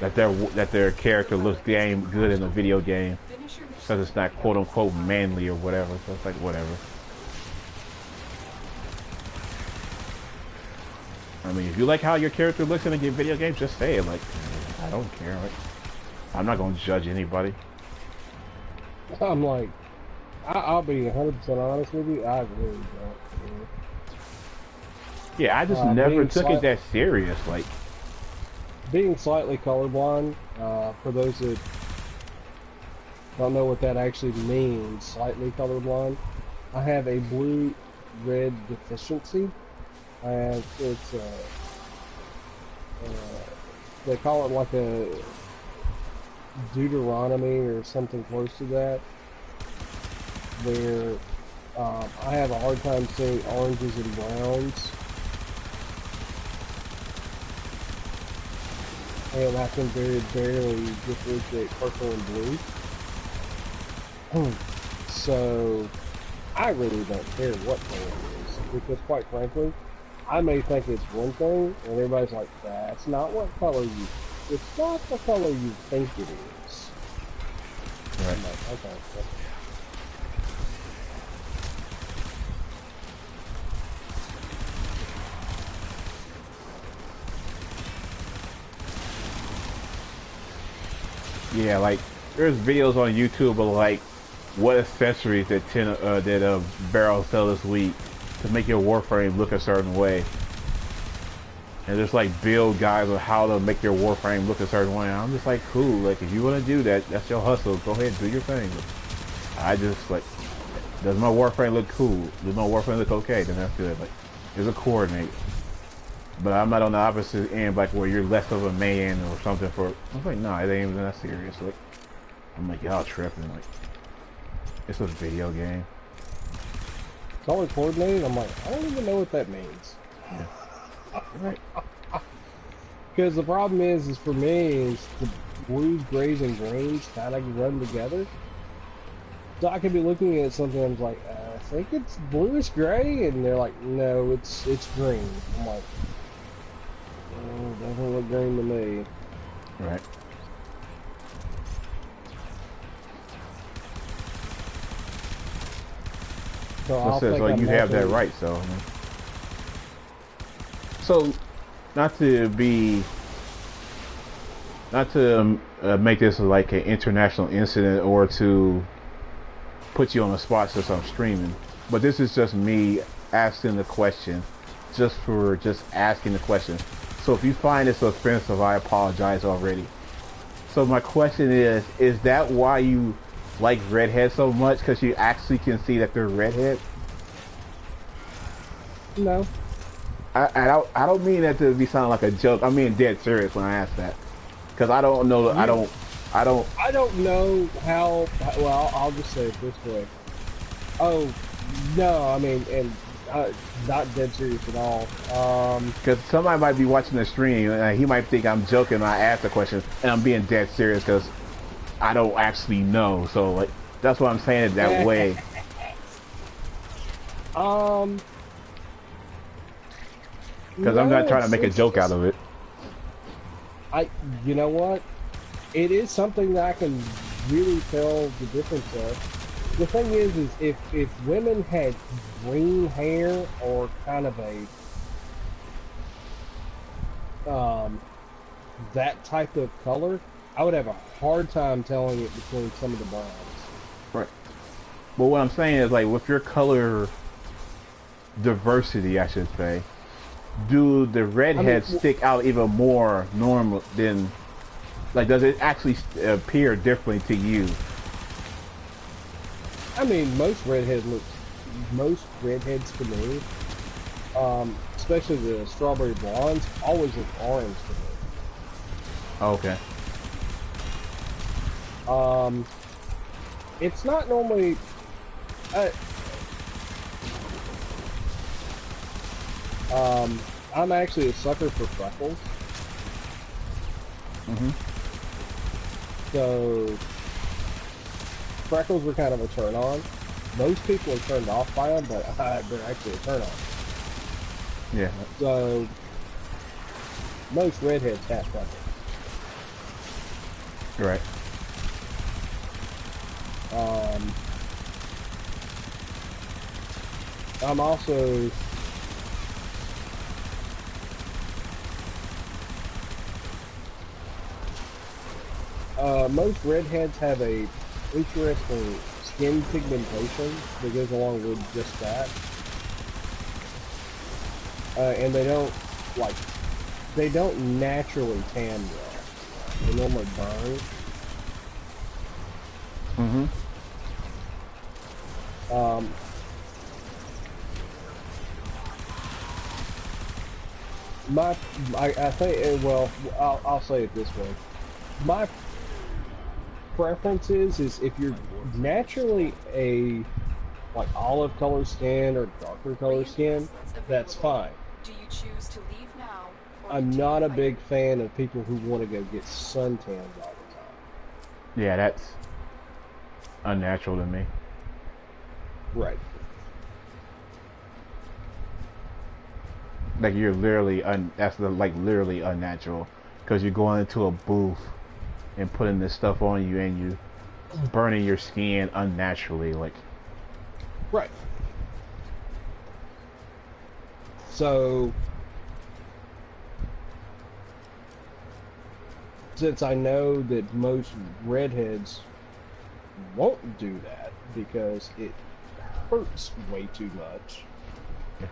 that their character looks good in a video game, because it's not quote unquote manly or whatever. So it's like, whatever. I mean, if you like how your character looks in a video game, just say it. Like, I don't care. Like, I'm not gonna judge anybody. I'm like, I'll be 100% honest with you. I really don't. Yeah, I just never took it that serious. Like, being slightly colorblind, for those that don't know what that actually means, slightly colorblind, I have a blue-red deficiency. And it's they call it like a Deuteronomy or something close to that, where I have a hard time seeing oranges and browns, and I can very barely differentiate purple and blue. So I really don't care what color it is, because quite frankly, I may think it's one thing, and everybody's like, that's not what color you... It's not the color you think it is. right. I'm like, okay. Yeah, like, there's videos on YouTube of like what accessories that Barrel sell this week to make your Warframe look a certain way. And just like build guides on how to make your Warframe look a certain way. I'm just like, cool, like, if you want to do that, that's your hustle, go ahead and do your thing. But I just like, does my Warframe look cool? Does my Warframe look okay? Then that's good. Like, there's a coordinate. But I'm not on the opposite end, like where you're less of a man or something for. I was like, no, it ain't even that serious. Like, I'm like, y'all tripping. Like, it's a video game. Color coordinated? I'm like, I don't even know what that means. Yeah. Right. Because the problem is for me, is the blues, grays, and greens kind of run together. So I could be looking at something, I'm like, I think it's bluish gray, and they're like, no, it's green. I'm like, oh, it doesn't look green to me. Right. So I'll So, think so I'm you have that matching- right. So, I mean. So, not to be, not to make this like an international incident or to put you on the spot since I'm streaming, but this is just me asking the question, just for just asking the question. So if you find this offensive, I apologize already. So my question is that why you like redheads so much? Because you actually can see that they're redheads? No. I don't mean that to be sounding like a joke. I mean dead serious when I ask that. Because I don't know, I don't. I don't know how. Well, I'll just say it this way. Oh, no, I mean, and not dead serious at all. Because somebody might be watching the stream and he might think I'm joking when I ask the question, and I'm being dead serious because I don't actually know. So like that's why I'm saying it that way. Because I'm not trying to make a joke out of it. You know what? It is something that I can really tell the difference of. The thing is if women had green hair or kind of a that type of color, I would have a hard time telling it between some of the browns. Right. But what I'm saying is like with your color diversity, I should say, do the redheads stick out even more normal than, like, does it actually appear differently to you? I mean, most redheads to me, especially the strawberry blondes, always look orange to me. Okay. It's not normally. I'm actually a sucker for freckles. So freckles are kind of a turn on. Most people are turned off by them, but they're actually a turn on. Yeah. So most redheads have freckles. Right. I'm also most redheads have a interesting skin pigmentation that goes along with just that, and they don't naturally tan well. They normally burn. I think, well, I'll say it this way. My preference is if you're naturally a like olive color skin or darker color skin, that's fine. Do you choose to leave now? I'm not a big fan of people who want to go get suntans all the time. Yeah, that's unnatural to me. Right. Like you're literally literally unnatural because you're going into a booth and putting this stuff on you and you burning your skin unnaturally, like. Right. So since I know that most redheads won't do that because it hurts way too much. Yeah.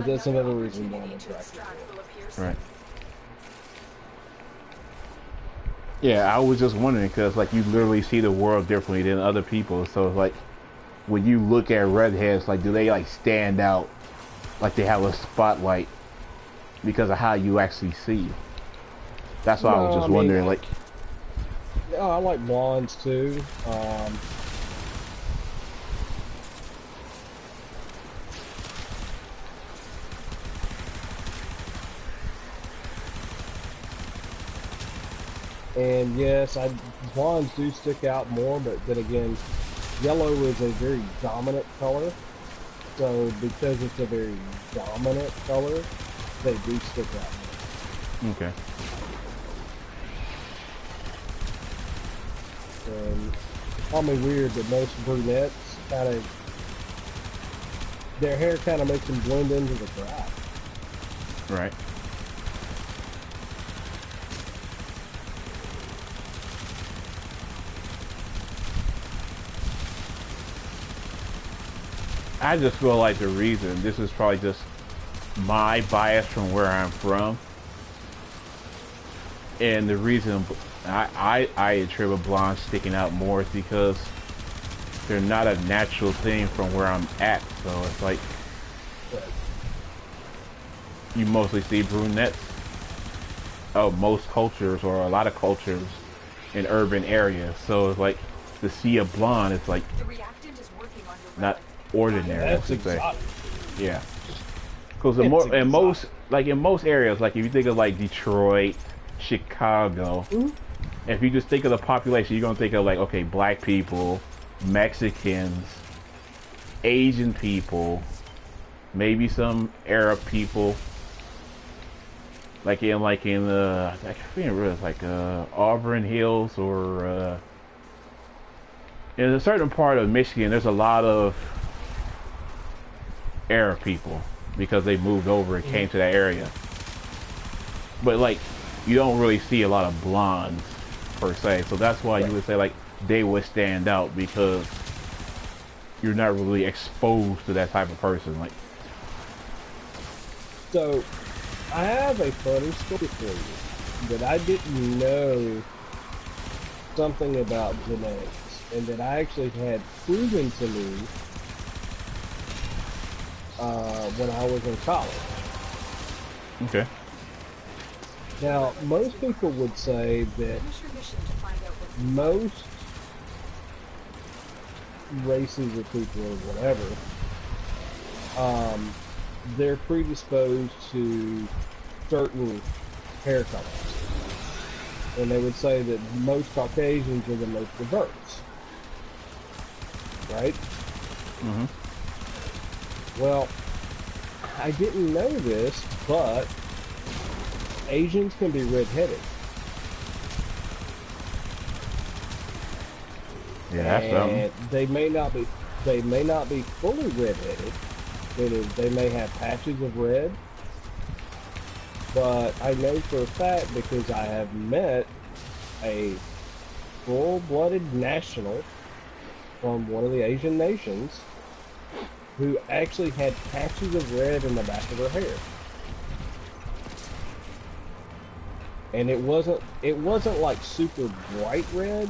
That's another reason why I'm attracted to it. Right. Yeah, I was just wondering because like you literally see the world differently than other people. So like when you look at redheads, like do they like stand out, like they have a spotlight because of how you actually see? That's why I was just wondering. Like, yeah, I like blondes too. And yes, blondes do stick out more, but then again, yellow is a very dominant color. So because it's a very dominant color, they do stick out more. okay. And call me weird, but most brunettes kind of, their hair kind of makes them blend into the crowd. Right. I just feel like the reason, this is probably just my bias from where I'm from, and the reason I attribute blondes sticking out more is because they're not a natural thing from where I'm at. So it's like you mostly see brunettes. Oh, most cultures or a lot of cultures in urban areas. So it's like to see a blonde, it's like The reactant is working on your not relic. ordinary. I That's should say. exotic. Yeah. Because It's in most, exotic. like in most areas, like if you think of like Detroit, Chicago, if you just think of the population, you're gonna think of like, okay, black people, Mexicans, Asian people, maybe some Arab people. Like in I can't remember, it's like Auburn Hills or in a certain part of Michigan, there's a lot of Arab people because they moved over and came to that area. But like, you don't really see a lot of blondes per se, so that's why you would say like they would stand out because you're not really exposed to that type of person. Like, So, I have a funny story for you that I didn't know something about genetics, and that I actually had proven to me when I was in college. okay, Now, most people would say that Finish your mission to find out what's inside. most races of people or whatever, they're predisposed to certain hair colors. And they would say that most Caucasians are the most diverse. Right? Well, I didn't know this, but Asians can be red-headed. yeah, that's something. And they may not be fully red-headed. That is, they may have patches of red, but I know for a fact because I have met a full-blooded national from one of the Asian nations who actually had patches of red in the back of her hair. And it wasn't like super bright red.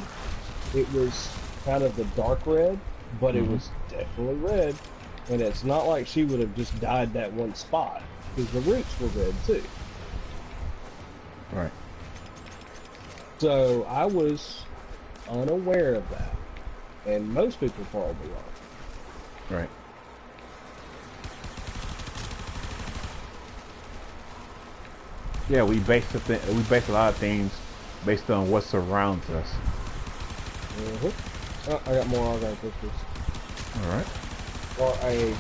It was kind of the dark red, but it was definitely red. And it's not like she would have just dyed that one spot, because the roots were red too. Right. So I was unaware of that, and most people probably are. Right. Yeah, we base a lot of things based on what surrounds us. Oh, I got more organic pictures. All right. Or a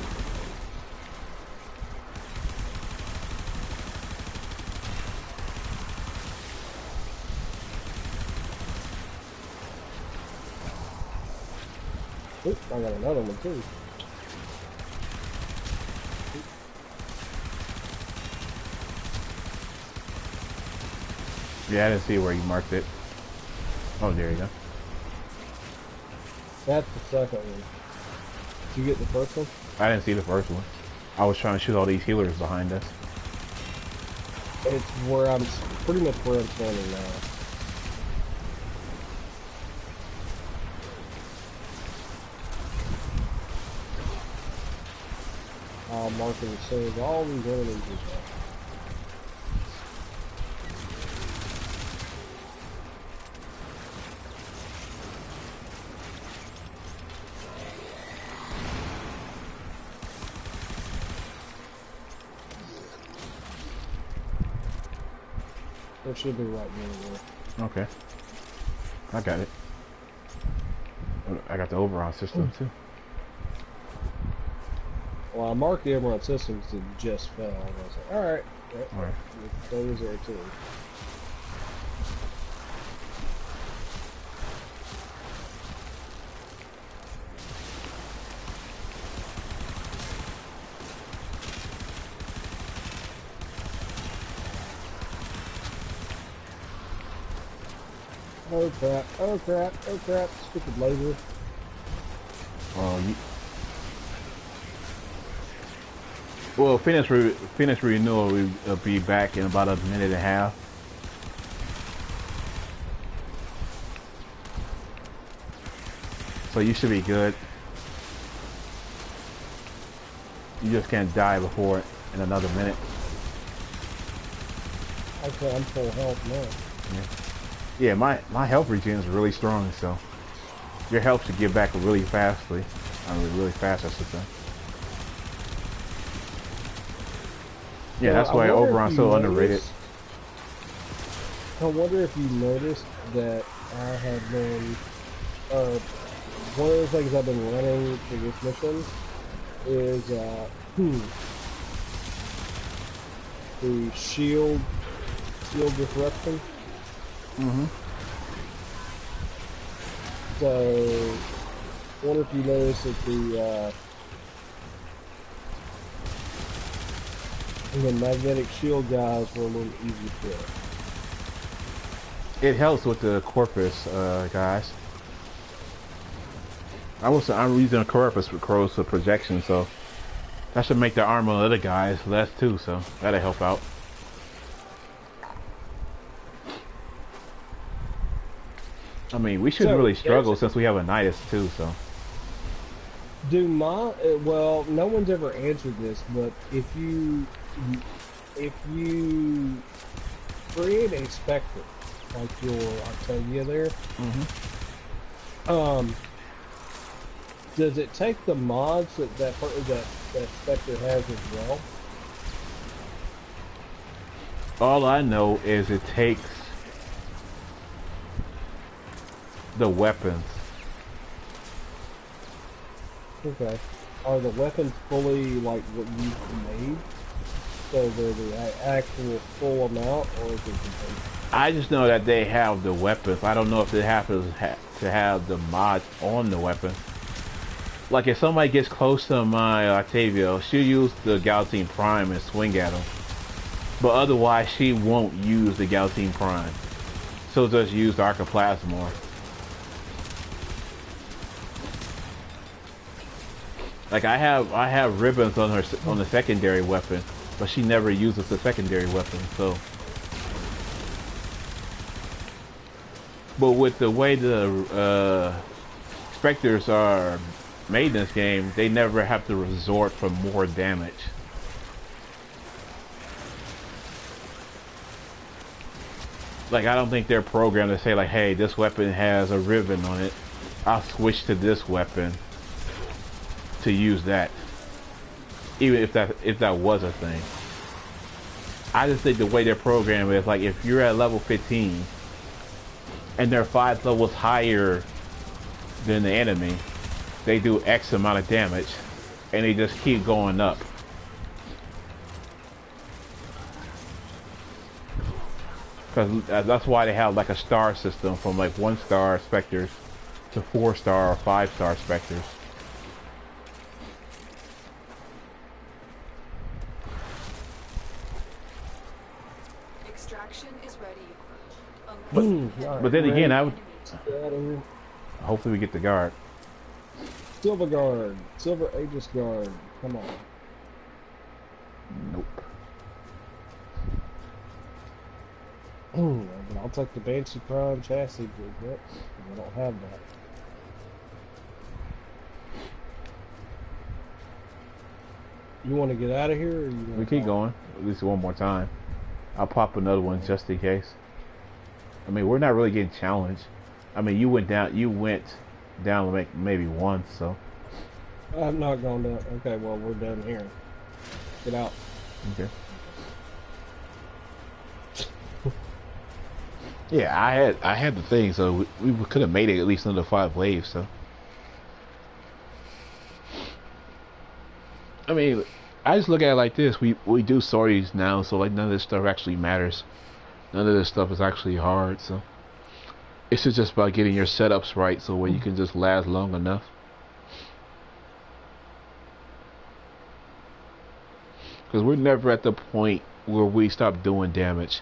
Oop, I got another one too. Yeah, I didn't see where you marked it. Oh, there you go. That's the second one. Did you get the first one? I didn't see the first one. I was trying to shoot all these healers behind us. It's where I'm pretty much where I'm standing now. I'll mark it as soon as all these enemies are done. It should be right near there. Okay. I got it. I got the overall system too. Well, I marked the Emerald Systems that just fell. And I was like, alright. Yep, Alright. the thing is there too. Oh crap, oh crap, oh crap, stupid laser. Well, finish renewal. We'll be back in about a minute and a half. So you should be good. You just can't die before it in another minute. Okay, I'm full health now. Yeah, my health regen is really strong, so your health should get back really fastly. I mean, really fast, I should say. Yeah, Well, that's why Oberon's so underrated. I wonder if you noticed that I have been, one of the things I've been running for this mission is, the shield disruption. Mm-hmm. So, I wonder if you noticed that the magnetic shield guys were a little easy to kill. It helps with the Corpus, guys. I'm using a Corpus for crows for projection, so that should make the armor of the other guys less too, so that'll help out. I mean, we shouldn't really struggle since we have a Nidus too, so. Well, no one's ever answered this, but if you create a Spectre, like your Octavia there, does it take the mods that Spectre has as well? All I know is it takes the weapons. Okay. Are the weapons fully like what you've made? So they're the actual full amount, or is it complete? I just know that they have the weapons. I don't know if they have to have the mods on the weapon. Like if somebody gets close to my Octavia, she'll use the Galtine Prime and swing at them. But otherwise, she won't use the Galtine Prime. She'll just use the Arcoplasmor. Like I have ribbons on the secondary weapon, but she never uses the secondary weapon. So, but with the way the Spectres are made in this game, they never have to resort for more damage. Like I don't think they're programmed to say like, hey, this weapon has a ribbon on it, I'll switch to this weapon to use that, even if that was a thing. I just think the way they're programmed is like if you're at level 15 and they're 5 levels higher than the enemy, they do X amount of damage and they just keep going up. Because that's why they have like a star system from like 1-star Spectres to 4-star or 5-star Spectres. Extraction is ready. But then again, I would hopefully we get the guard. Silver Guard, Silver Aegis Guard, come on. Nope. But I'll take the Banshee Prime chassis, but I don't have that. You want to get out of here, or you? We keep going at least one more time. I'll pop another one just in case. I mean, we're not really getting challenged. I mean, you went down like maybe once, so. I'm not going down. Okay, well, we're down here. Get out. Okay. Yeah, I had the thing, so we could have made it at least another 5 waves, so. I mean, I just look at it like this. We do sorties now, so like none of this stuff actually matters. None of this stuff is actually hard, so. It's just about getting your setups right so where you can just last long enough. Because we're never at the point where we stop doing damage.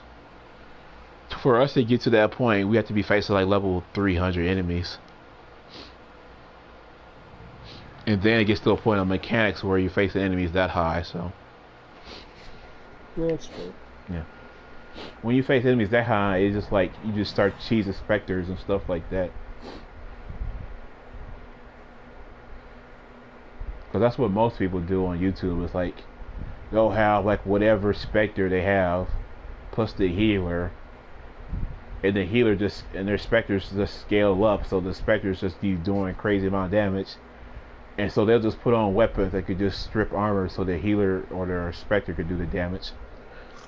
For us to get to that point, we have to be facing like level 300 enemies. And then it gets to a point of mechanics where you're facing enemies that high, so. Yeah, that's true. Yeah. When you face enemies that high, it's just like you just start cheesing specters and stuff like that. Because that's what most people do on YouTube. It's like they'll have like whatever specter they have, plus the healer, and the healer just and their specters just scale up, so the specters just keep doing crazy amount of damage. And so they'll just put on weapons that could just strip armor, so the healer or their specter could do the damage.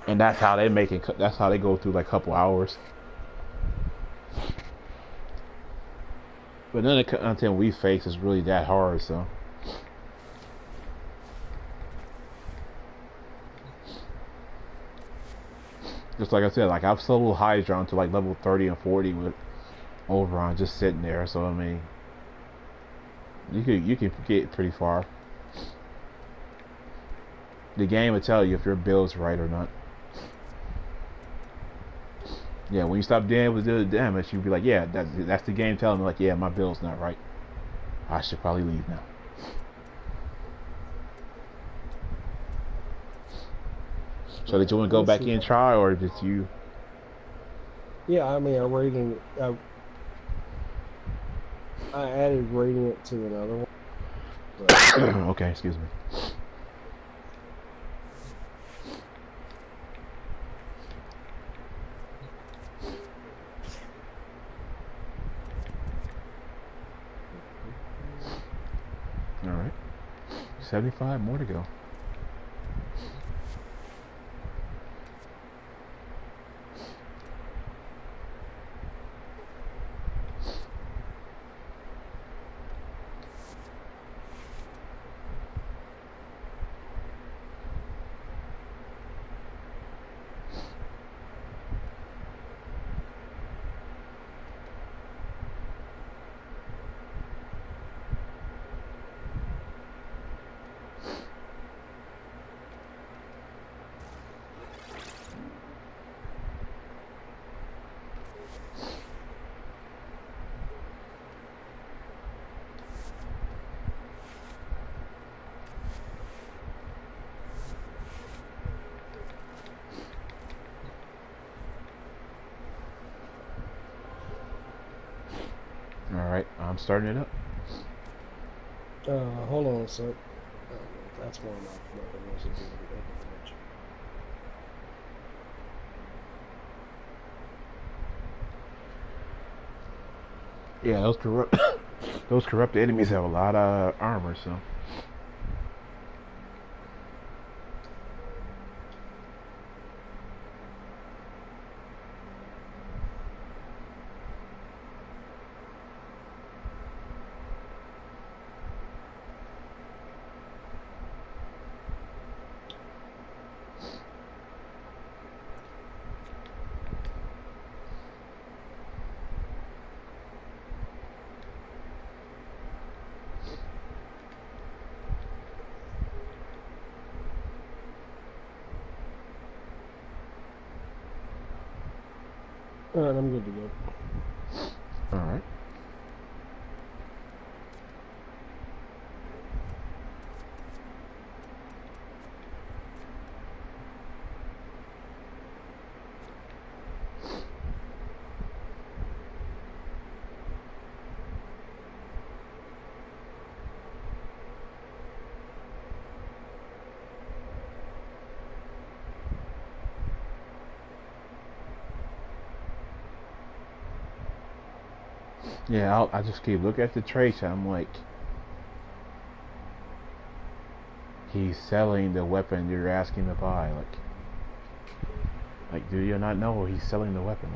And that's how they make it. That's how they go through like a couple hours. But none of the content we face is really that hard, so. Just like I said, like I've soloed Hydron to like level 30 and 40 with Overon just sitting there. So I mean, you can get pretty far. The game will tell you if your build's right or not. Yeah, when you stop being able to do the damage, you'll be like, yeah, that's the game telling me like, yeah, my build's not right. I should probably leave now. So did you want to go back in and try, or did you? Yeah, I mean, I added Radiant to another one. But Okay, excuse me. All right, 75 more to go. Alright, I'm starting it up. hold on a sec. That's one of my weapons. Yeah, those corrupt enemies have a lot of armor, so. Alright, I'm good to go. Alright. Yeah, I just keep looking at the trace. I'm like, he's selling the weapon you're asking to buy. Like, do you not know he's selling the weapon?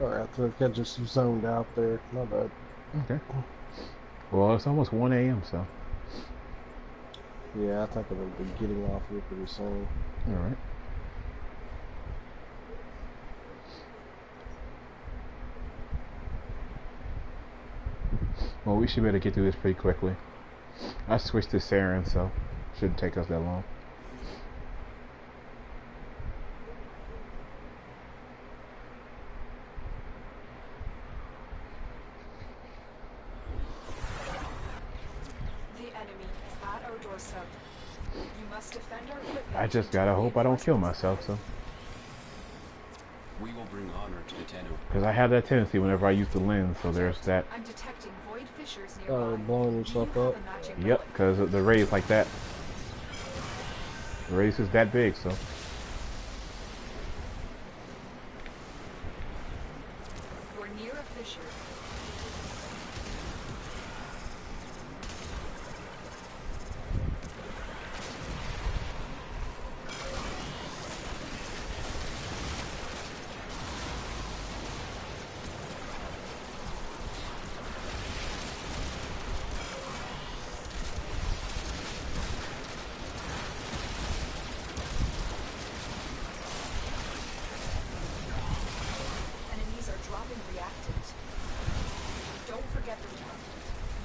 Alright, I think I just zoned out there. My bad. Okay. Well, it's almost 1 a.m., so. Yeah, I think I'm going to be getting off here pretty soon. Alright. Well, we should be able to get through this pretty quickly. I switched to Saren, so shouldn't take us that long. The enemy is at our doorstep. You must defend our equipment. I just gotta hope I don't kill myself, so. We will bring honor to the Tenno. Because I have that tendency whenever I use the lens, so there's that. I'm detecting void fissures Oh, nearby. blowing Do yourself you have up? a magic Yep, bullet? because the radius like that. The radius is that big, so. We're near a fissure. Enemies are dropping reactants. Don't forget the reactant.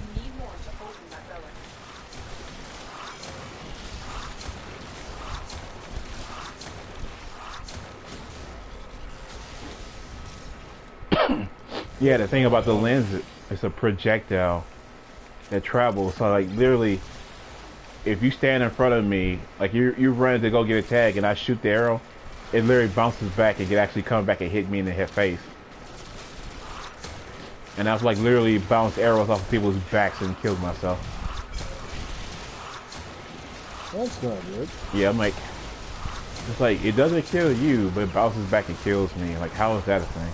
You need more to open that relic. Yeah, the thing about the lens, it's a projectile that travels. So, like, literally, if you stand in front of me, like, you're running to go get a tag, and I shoot the arrow, it literally bounces back and can actually come back and hit me in the head face. And I've, like, literally bounced arrows off of people's backs and killed myself. That's not good. Yeah, I'm like, it's like, it doesn't kill you, but it bounces back and kills me. Like, how is that a thing?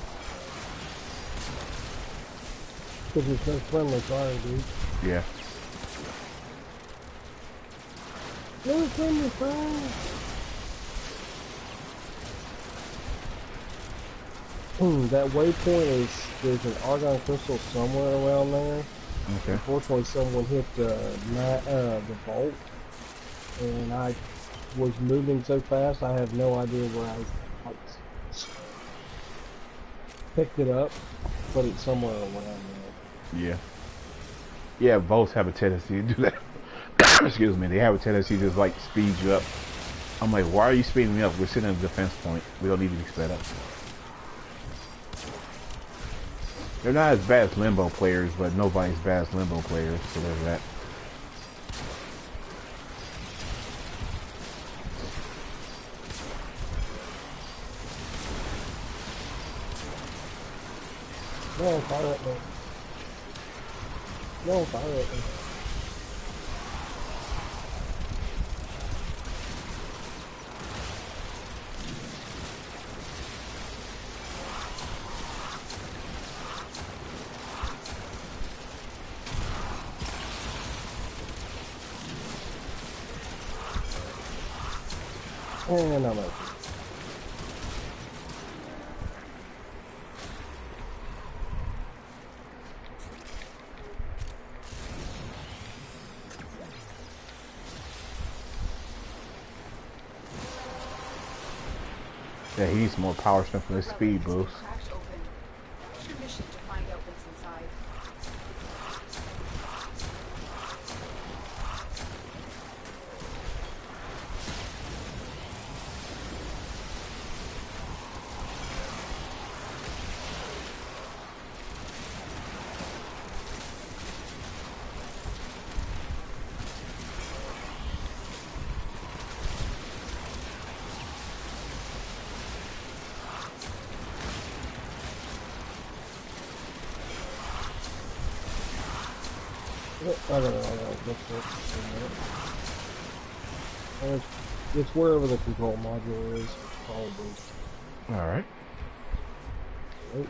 Because it's no friendly fire, dude. Yeah. No friendly fire. That waypoint is, there's an argon crystal somewhere around there. Okay. Unfortunately, someone hit the bolt, and I was moving so fast, I have no idea where I like, picked it up, but it's somewhere around there. Yeah. Yeah, bolts have a tendency to do that. Excuse me. They have a tendency to just, like, speed you up. I'm like, why are you speeding me up? We're sitting in a defense point. We don't need to be sped up. They're not as bad as Limbo players, but nobody's bad as Limbo players, so there's that. No, fire at me. No, fire at me. And I'm out. Yeah, he needs more power stuff for his speed boost. Cracked open. What's your mission to find out what's inside? I don't know. It's wherever the control module is, probably. Alright. Right?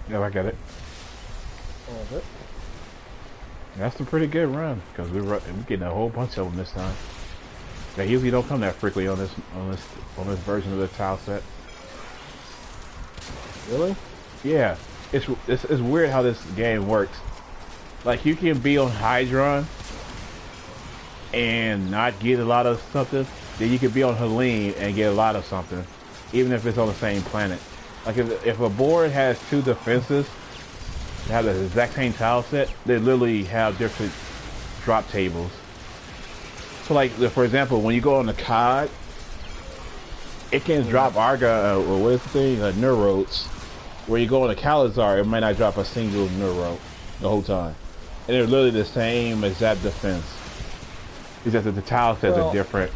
Yeah, I got it. All of it. That's a pretty good run, because we're getting a whole bunch of them this time. They usually don't come that frequently on this version of the tile set. Really? Yeah, it's weird how this game works. Like, you can be on Hydron and not get a lot of something, then you can be on Helene and get a lot of something, even if it's on the same planet. Like, if a board has two defenses, They have the exact same tile set. They literally have different drop tables. So like, for example, when you go on the COD, it can drop Arga, or what is the thing, Neurotes. Where you go on the Calazar, it might not drop a single Neurote the whole time. And they're literally the same exact defense. It's just that the tile sets are different.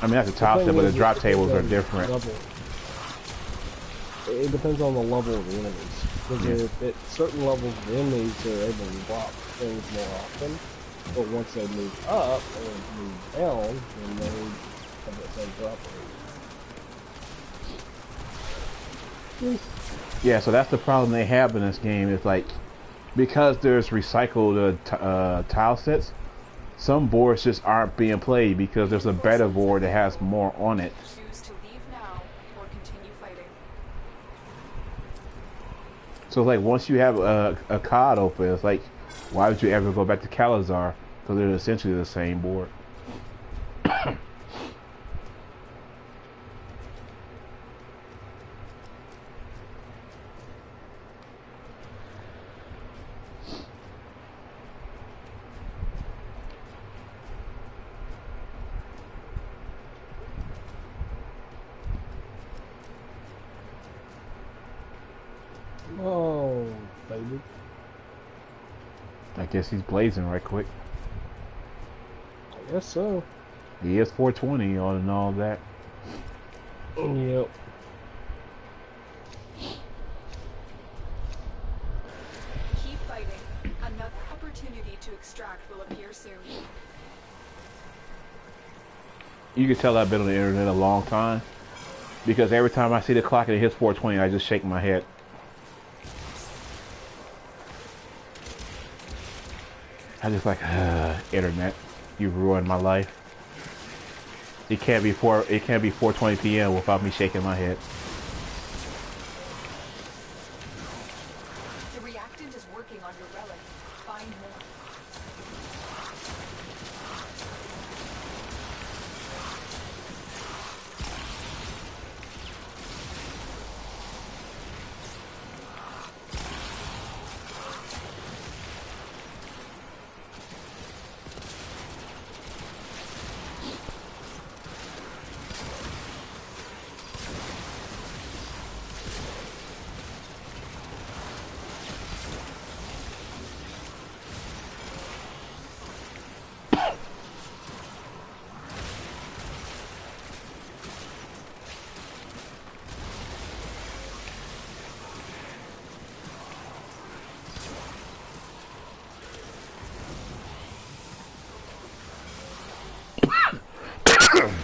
I mean, not the tile set, but the drop tables are different. It depends on the level of the enemies. Because if at certain levels of the enemies, they're able to drop things more often. But once they move up or move down, then they have that same drop rate. Yeah, so that's the problem they have in this game. It's like, because there's recycled tile sets, some boards just aren't being played because there's a better board that has more on it. Choose to leave now or continue fighting. So like, once you have a COD open, it's like, why would you ever go back to Calazar? Because they're essentially the same board. Oh, baby. I guess he's blazing right quick. I guess so. He is 420 on and all that. Yep. Keep fighting. Another opportunity to extract will appear soon. You can tell I've been on the internet a long time, because every time I see the clock and it hits 420, I just shake my head. I just like, internet, you ruined my life. It can't be 4:20 p.m. without me shaking my head. The reactant is working on your relic. Find more.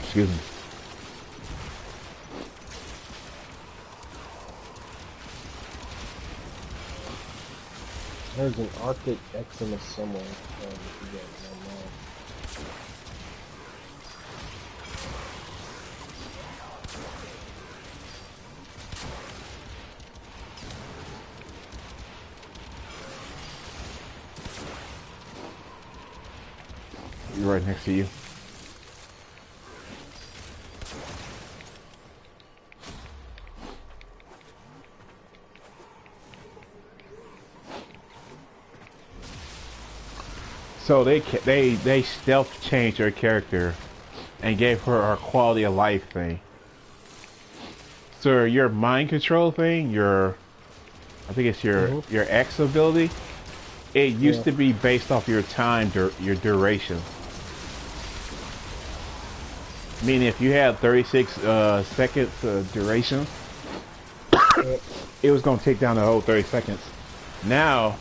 Excuse me. There's an Arctic Eximus somewhere. If you guys don't know. You're right next to you. So they stealth changed her character and gave her a quality of life thing. So your mind control thing, I think it's your X ability. It used to be based off your time, your duration. Meaning, if you had 36 seconds duration, it was going to take down the whole 30 seconds. Now,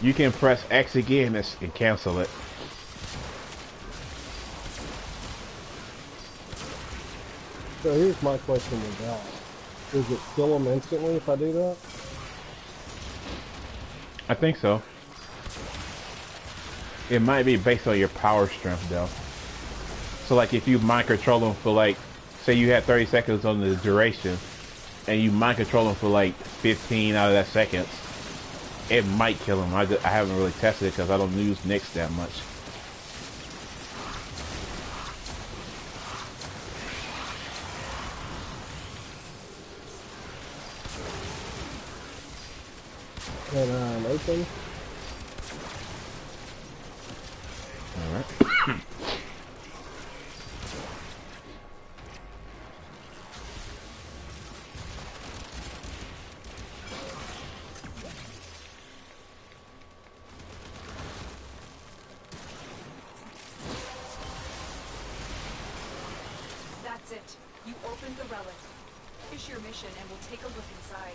you can press X again and cancel it. So here's my question with that. Does it kill them instantly if I do that? I think so. It might be based on your power strength, though. So, like, if you mind control them for, like, say you had 30 seconds on the duration, and you mind control them for, like, 15 out of that seconds, it might kill them. I haven't really tested it because I don't use Nyx that much. And open. Alright. That's it. You opened the relic. Finish your mission and we'll take a look inside.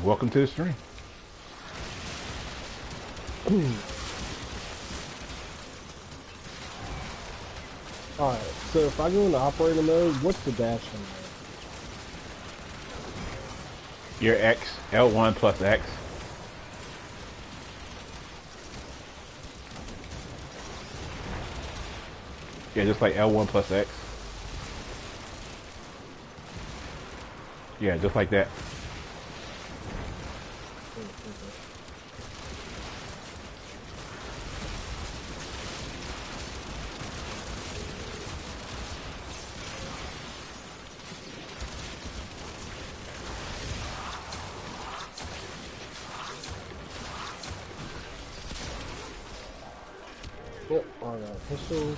Welcome to the stream. Alright, so if I go into operator mode, what's the dash in there? Your X, L1 plus X. Yeah, just like L1 plus X. Yeah, just like that. Yep, alright, pistols.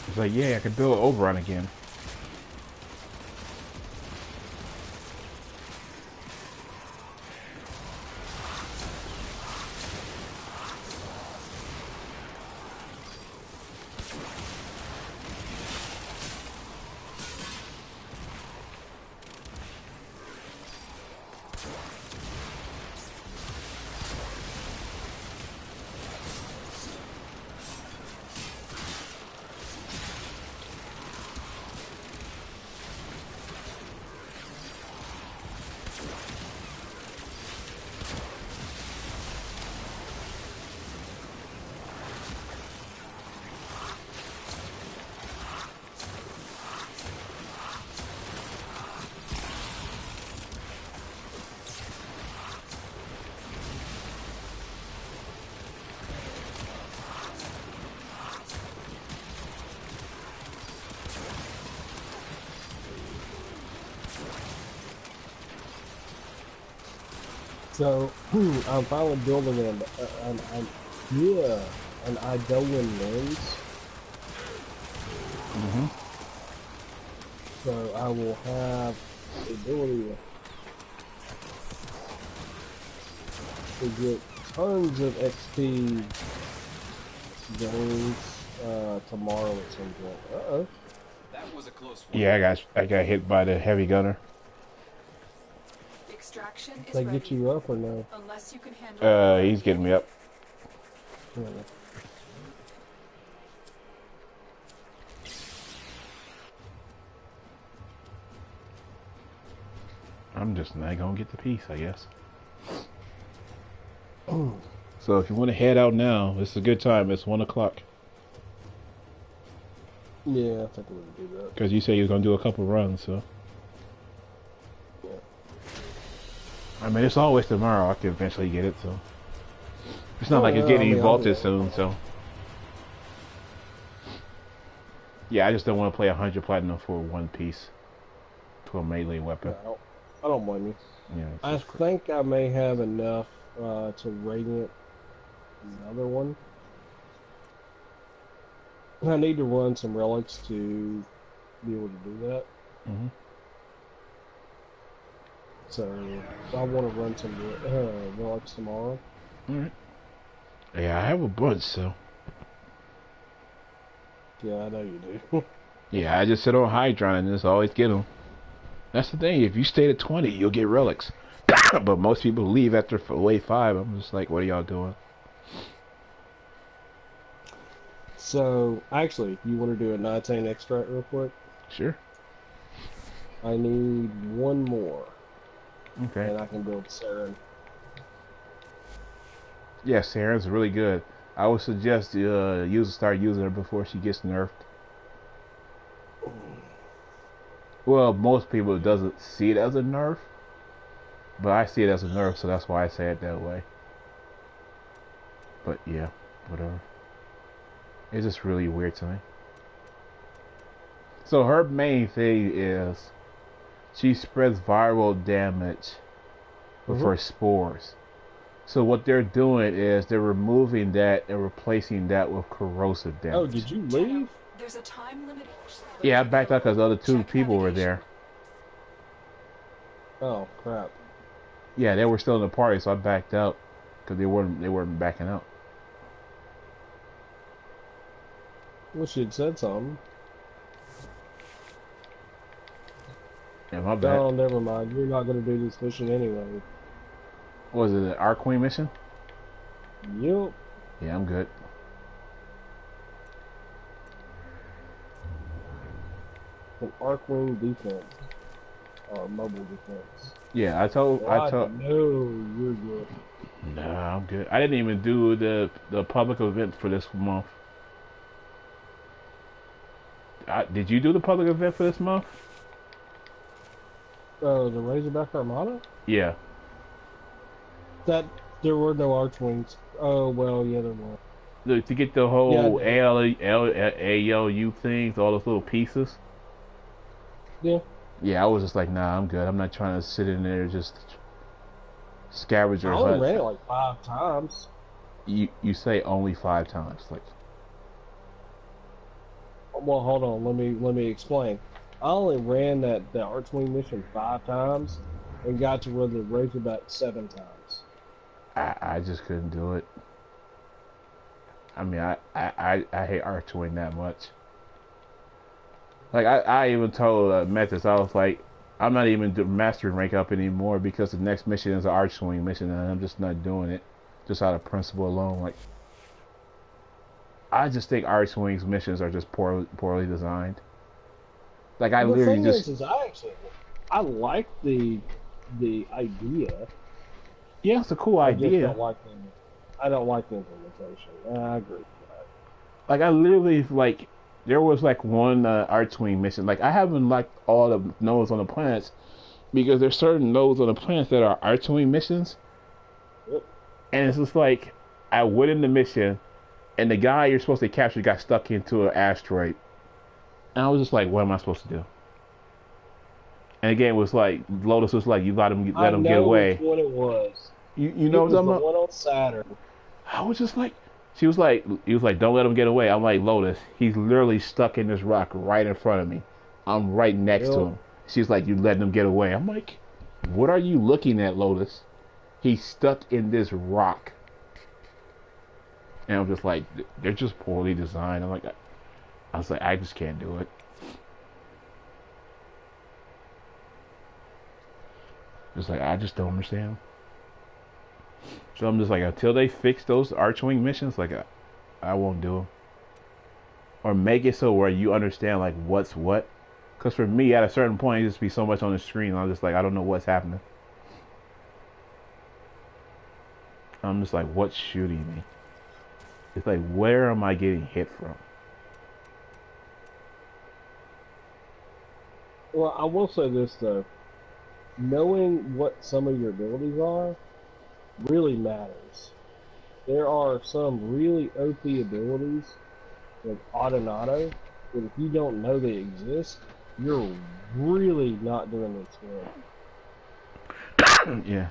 It's like, yeah, I can build Oberon again. So I'm finally building an Idoan lens. Mm-hmm. So I will have the ability to get tons of XP gains tomorrow at some point. Uh-oh. That was a close one. Yeah, I got hit by the heavy gunner. Extraction is They ready. get you up or no? Unless you can handle He's getting me up. Yeah. I'm just not gonna get the piece, I guess. So if you want to head out now, it's a good time. It's 1 o'clock. Yeah, I think we can do that. Because you say you're gonna do a couple runs, so. Yeah. I mean, it's always tomorrow. I can eventually get it, so. It's not like it's yeah, getting I mean, vaulted soon, so. Yeah, I just don't want to play 100 platinum for one piece. To a melee weapon. No, I don't blame you. Yeah. I think I may have enough to radiant another one. I need to run some relics to be able to do that. Mm-hmm. So I want to run some relics tomorrow. Alright. Yeah, I have a bunch, so. Yeah, I know you do. Yeah, I just sit on Hydron and just always get them. That's the thing. If you stay at 20, you'll get relics. But most people leave after wave 5. I'm just like, what are y'all doing? So, actually, you want to do a 19 extract real quick? Sure. I need one more, Okay. and I can build Saren. Yeah, Saren's really good. I would suggest start using her before she gets nerfed. Well, most people doesn't see it as a nerf, but I see it as a nerf, so that's why I say it that way. But yeah, whatever. It's just really weird to me. So her main thing is she spreads viral damage with her spores. So what they're doing is they're removing that and replacing that with corrosive damage. Oh, did you leave? There's a time limit. Yeah, I backed out because the other two people were there. Oh, crap. Yeah, they were still in the party, so I backed out because they weren't backing out. Wish you'd said something. Yeah, my bad. No, never mind. You're not going to do this mission anyway. What was it, an Arc-Queen mission? Yup. Yeah, I'm good. An Arcwing defense. Or mobile defense. Yeah, I told. No, you're good. Nah, I'm good. I didn't even do the public event for this month. Did you do the public event for this month? The Razorback Armada? Yeah. That there were no Archwings. Oh well, yeah, there were. Look, to get the whole Yeah, ALU things, all those little pieces. Yeah. Yeah, I was just like, nah, I'm good. I'm not trying to sit in there just scavenger I only hunt. ran it like 5 times. You say only 5 times, like. Well, hold on. Let me explain. I only ran the Archwing mission 5 times, and got to run the Razorback 7 times. I just couldn't do it. I mean, I hate Archwing that much. Like, I even told Metis, I was like, I'm not even mastering rank up anymore because the next mission is an Archwing mission, and I'm just not doing it. Just out of principle alone. Like, I just think Archwing's missions are just poorly designed. Like, I literally just... is I like the idea. Yeah, it's a cool I idea. I don't like the implementation. I agree with that. Like, I literally, like, there was, like, one Archwing mission. Like, I haven't liked all the nodes on the planets because there's certain nodes on the planets that are Archwing missions. Yep. And it's just like, I went in the mission, and the guy you're supposed to capture got stuck into an asteroid. And I was just like, what am I supposed to do? And again, it was like, Lotus was like, you let him get away. I know which one it was. You It know what was I'm the talking about? one on Saturn. I was just like, he was like, don't let him get away. I'm like, Lotus, he's literally stuck in this rock right in front of me. I'm right next to Yep. him. She's like, you letting him get away. I'm like, what are you looking at, Lotus? He's stuck in this rock. And I'm just like, they're just poorly designed. I was like, I just can't do it. Just like, I just don't understand. So I'm just like, until they fix those Archwing missions, like, I won't do them. Or make it so where you understand, like, what's what. Because for me, at a certain point, it just be so much on the screen, I'm just like, I don't know what's happening. I'm just like, what's shooting me? It's like, where am I getting hit from? Well, I will say this though. Knowing what some of your abilities are really matters. There are some really OP abilities, like Autonato, that if you don't know they exist, you're really not doing this well. Yeah.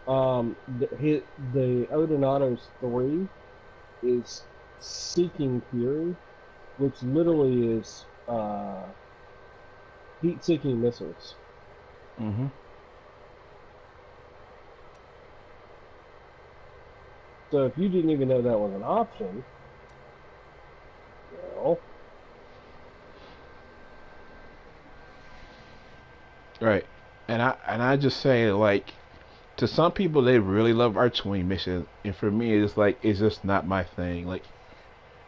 The Odonato's 3 is Seeking Fury, which literally is heat-seeking missiles. Mm-hmm. So if you didn't even know that was an option, well, Right. And I just say, like, to some people they really love Archwing missions, and for me it's like, it's just not my thing. Like,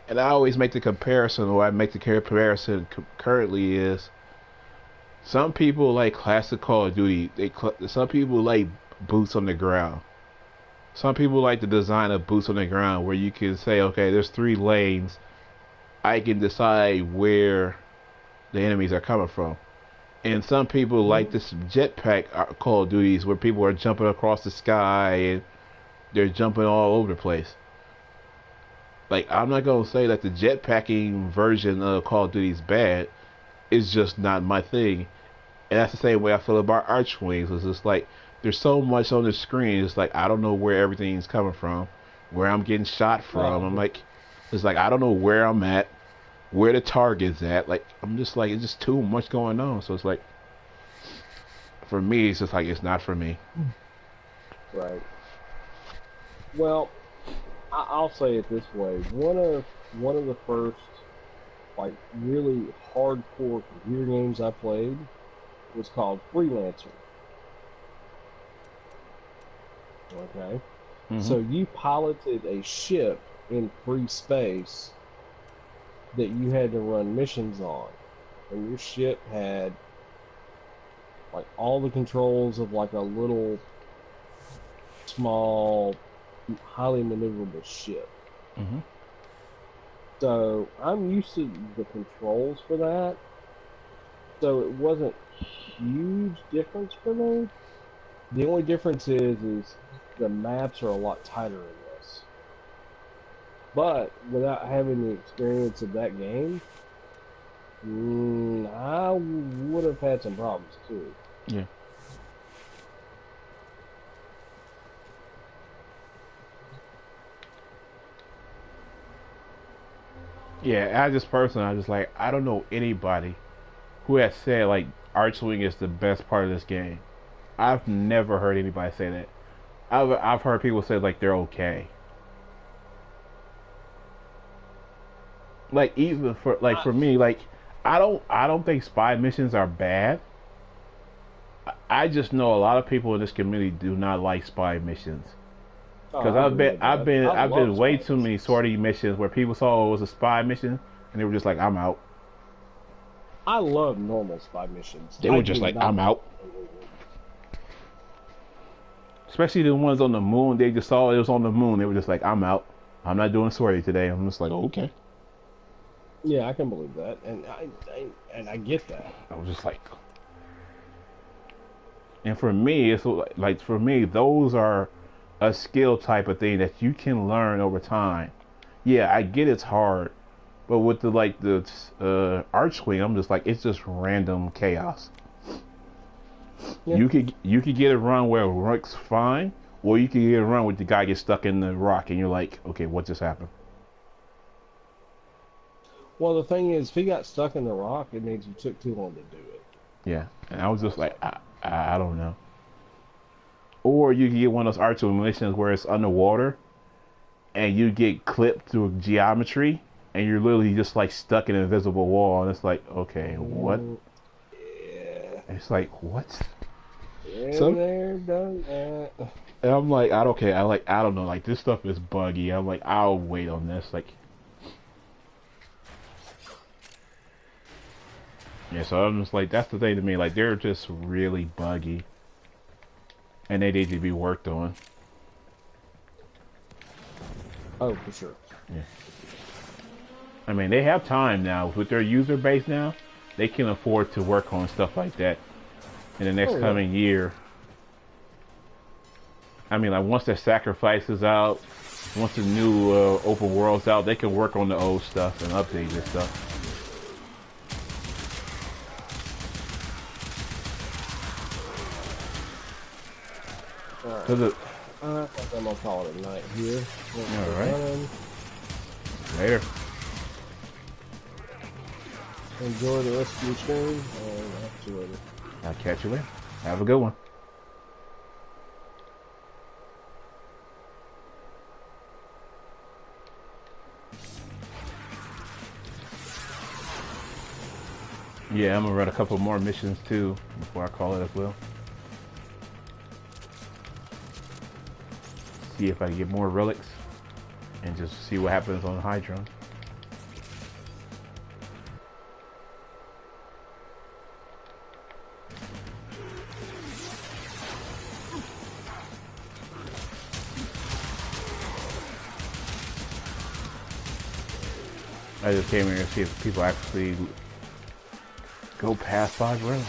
and I always make the comparison, or I make the comparison currently is, some people like classic Call of Duty. Some people like boots on the ground. Some people like the design of boots on the ground, where you can say, okay, there's 3 lanes. I can decide where the enemies are coming from. And some people like this jetpack Call of Duties, where people are jumping across the sky and they're jumping all over the place. Like, I'm not gonna say that the jetpacking version of Call of Duty is bad. It's just not my thing. And that's the same way I feel about Archwings. It's just like, there's so much on the screen. It's like, I don't know where everything's coming from, where I'm getting shot from. I'm like, it's like, I don't know where I'm at, where the target's at. Like, I'm just like, it's just too much going on. So it's like, for me, it's just like, it's not for me. right. Well, I'll say it this way: one of the first like really hardcore computer games I played was called Freelancer. Okay, so you piloted a ship in free space that you had to run missions on, and your ship had like all the controls of like a little small highly maneuverable ship. Mm-hmm. So I'm used to the controls for that. So it wasn't huge difference for me. The only difference is the maps are a lot tighter in this. But without having the experience of that game, I would have had some problems too. Yeah. Yeah, I just personally, I just like, I don't know anybody who has said like Archwing is the best part of this game. I've never heard anybody say that. I've heard people say like they're okay. Like, even for like, for me, like, I don't think spy missions are bad. I just know a lot of people in this community do not like spy missions. Because I've been way too many sortie missions where people saw it was a spy mission and they were just like, I'm out. I love normal spy missions. They were just like, I'm out. Especially the ones on the moon. They just saw it was on the moon. They were just like, I'm out. I'm not doing sortie today. I'm just like, oh, okay. Yeah, I can believe that, and I get that. I was just like, and for me, it's like, for me, those are a skill type of thing that you can learn over time. Yeah, I get it's hard, but with the Archwing, I'm just like, it's just random chaos. Yeah. You could get a run where it works fine, or you could get a run where the guy gets stuck in the rock, and you're like, okay, what just happened? Well, the thing is, if he got stuck in the rock, it means you took too long to do it. Yeah, and I was just like, I don't know. Or you can get one of those artificial missions where it's underwater, and you get clipped through geometry, and you're literally just like stuck in an invisible wall, and it's like, okay, what? Yeah. It's like, what? So there, done that. And I'm like, I don't know, like this stuff is buggy. I'm like, I'll wait on this, like. Yeah, so I'm just like, that's the thing to me, like they're just really buggy, and they need to be worked on. Oh, for sure. Yeah. I mean, they have time now with their user base now. They can afford to work on stuff like that in the next coming year. I mean, like once their sacrifice is out, once the new open world's out, they can work on the old stuff and update this stuff. Alright. I think I'm gonna call it a night here. Alright. Later. Enjoy the rest of your stream, and I'll catch you later. I'll catch you later. Have a good one. Yeah, I'm gonna run a couple more missions too before I call it as well. See if I can get more relics and just see what happens on the Hydra. I just came here to see if people actually go past 5 rooms.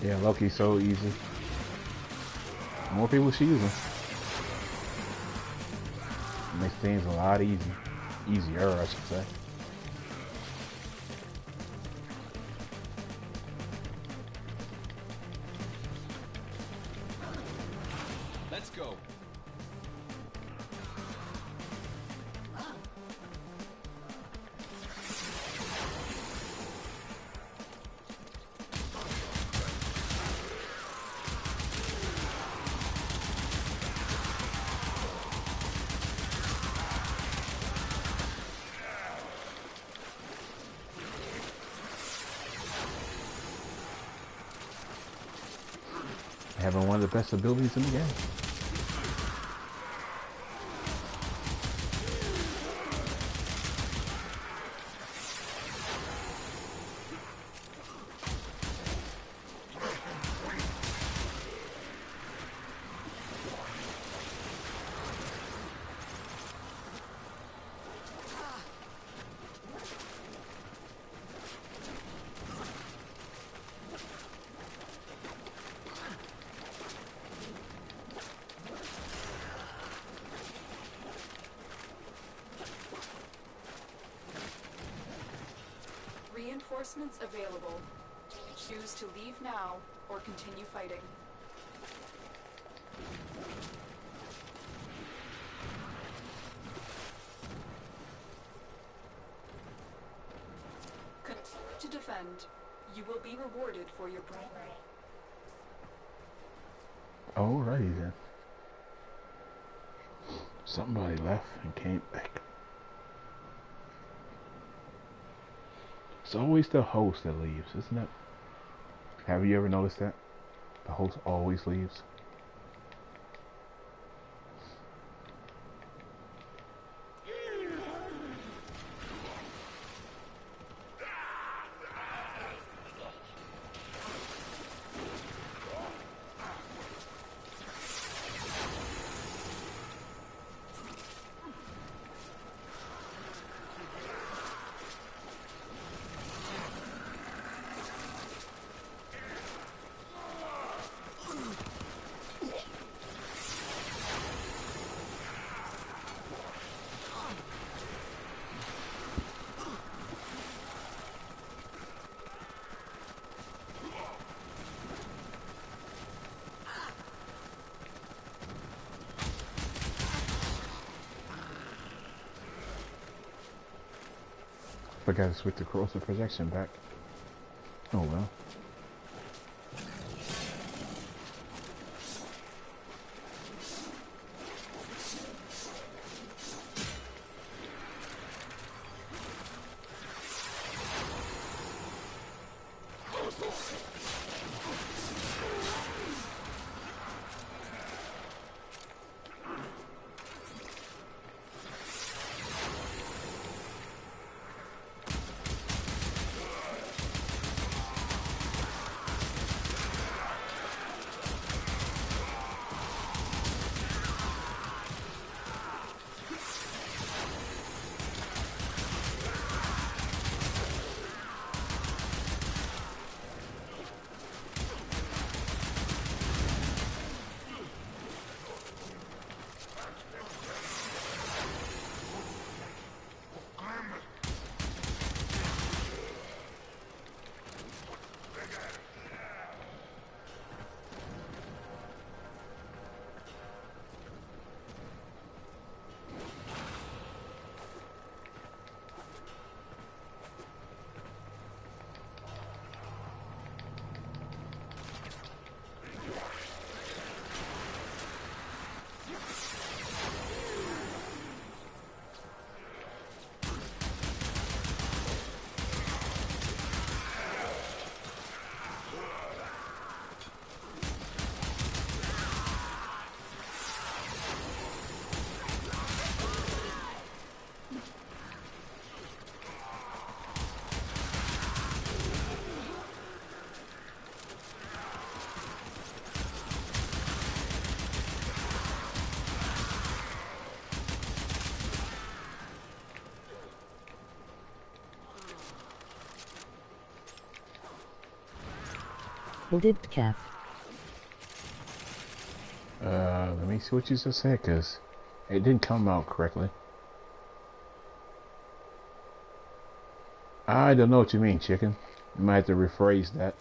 Yeah, Loki's so easy. More people should use him. It makes things a lot easier, I should say. Let's go. Having one of the best abilities in the game. Reinforcements available. Choose to leave now or continue fighting. Continue to defend. You will be rewarded for your bravery. Alrighty then. Somebody left and came back. It's always the host that leaves, isn't it? Have you ever noticed that? The host always leaves. Forgot to switch the corrosive projection back. Oh well. Lidcaf. Let me see what you just said, cause it didn't come out correctly. I don't know what you mean, chicken. You might have to rephrase that.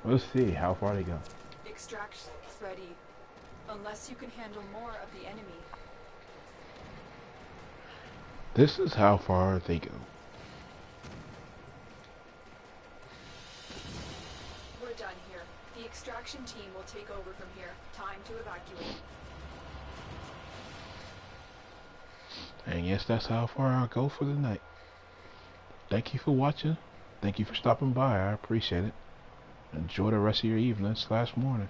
We'll see how far they go. Extraction is ready. Unless you can handle more of the enemy. This is how far they go. We're done here. The extraction team will take over from here. Time to evacuate. And yes, that's how far I'll go for the night. Thank you for watching. Thank you for stopping by. I appreciate it. Enjoy the rest of your evening / morning.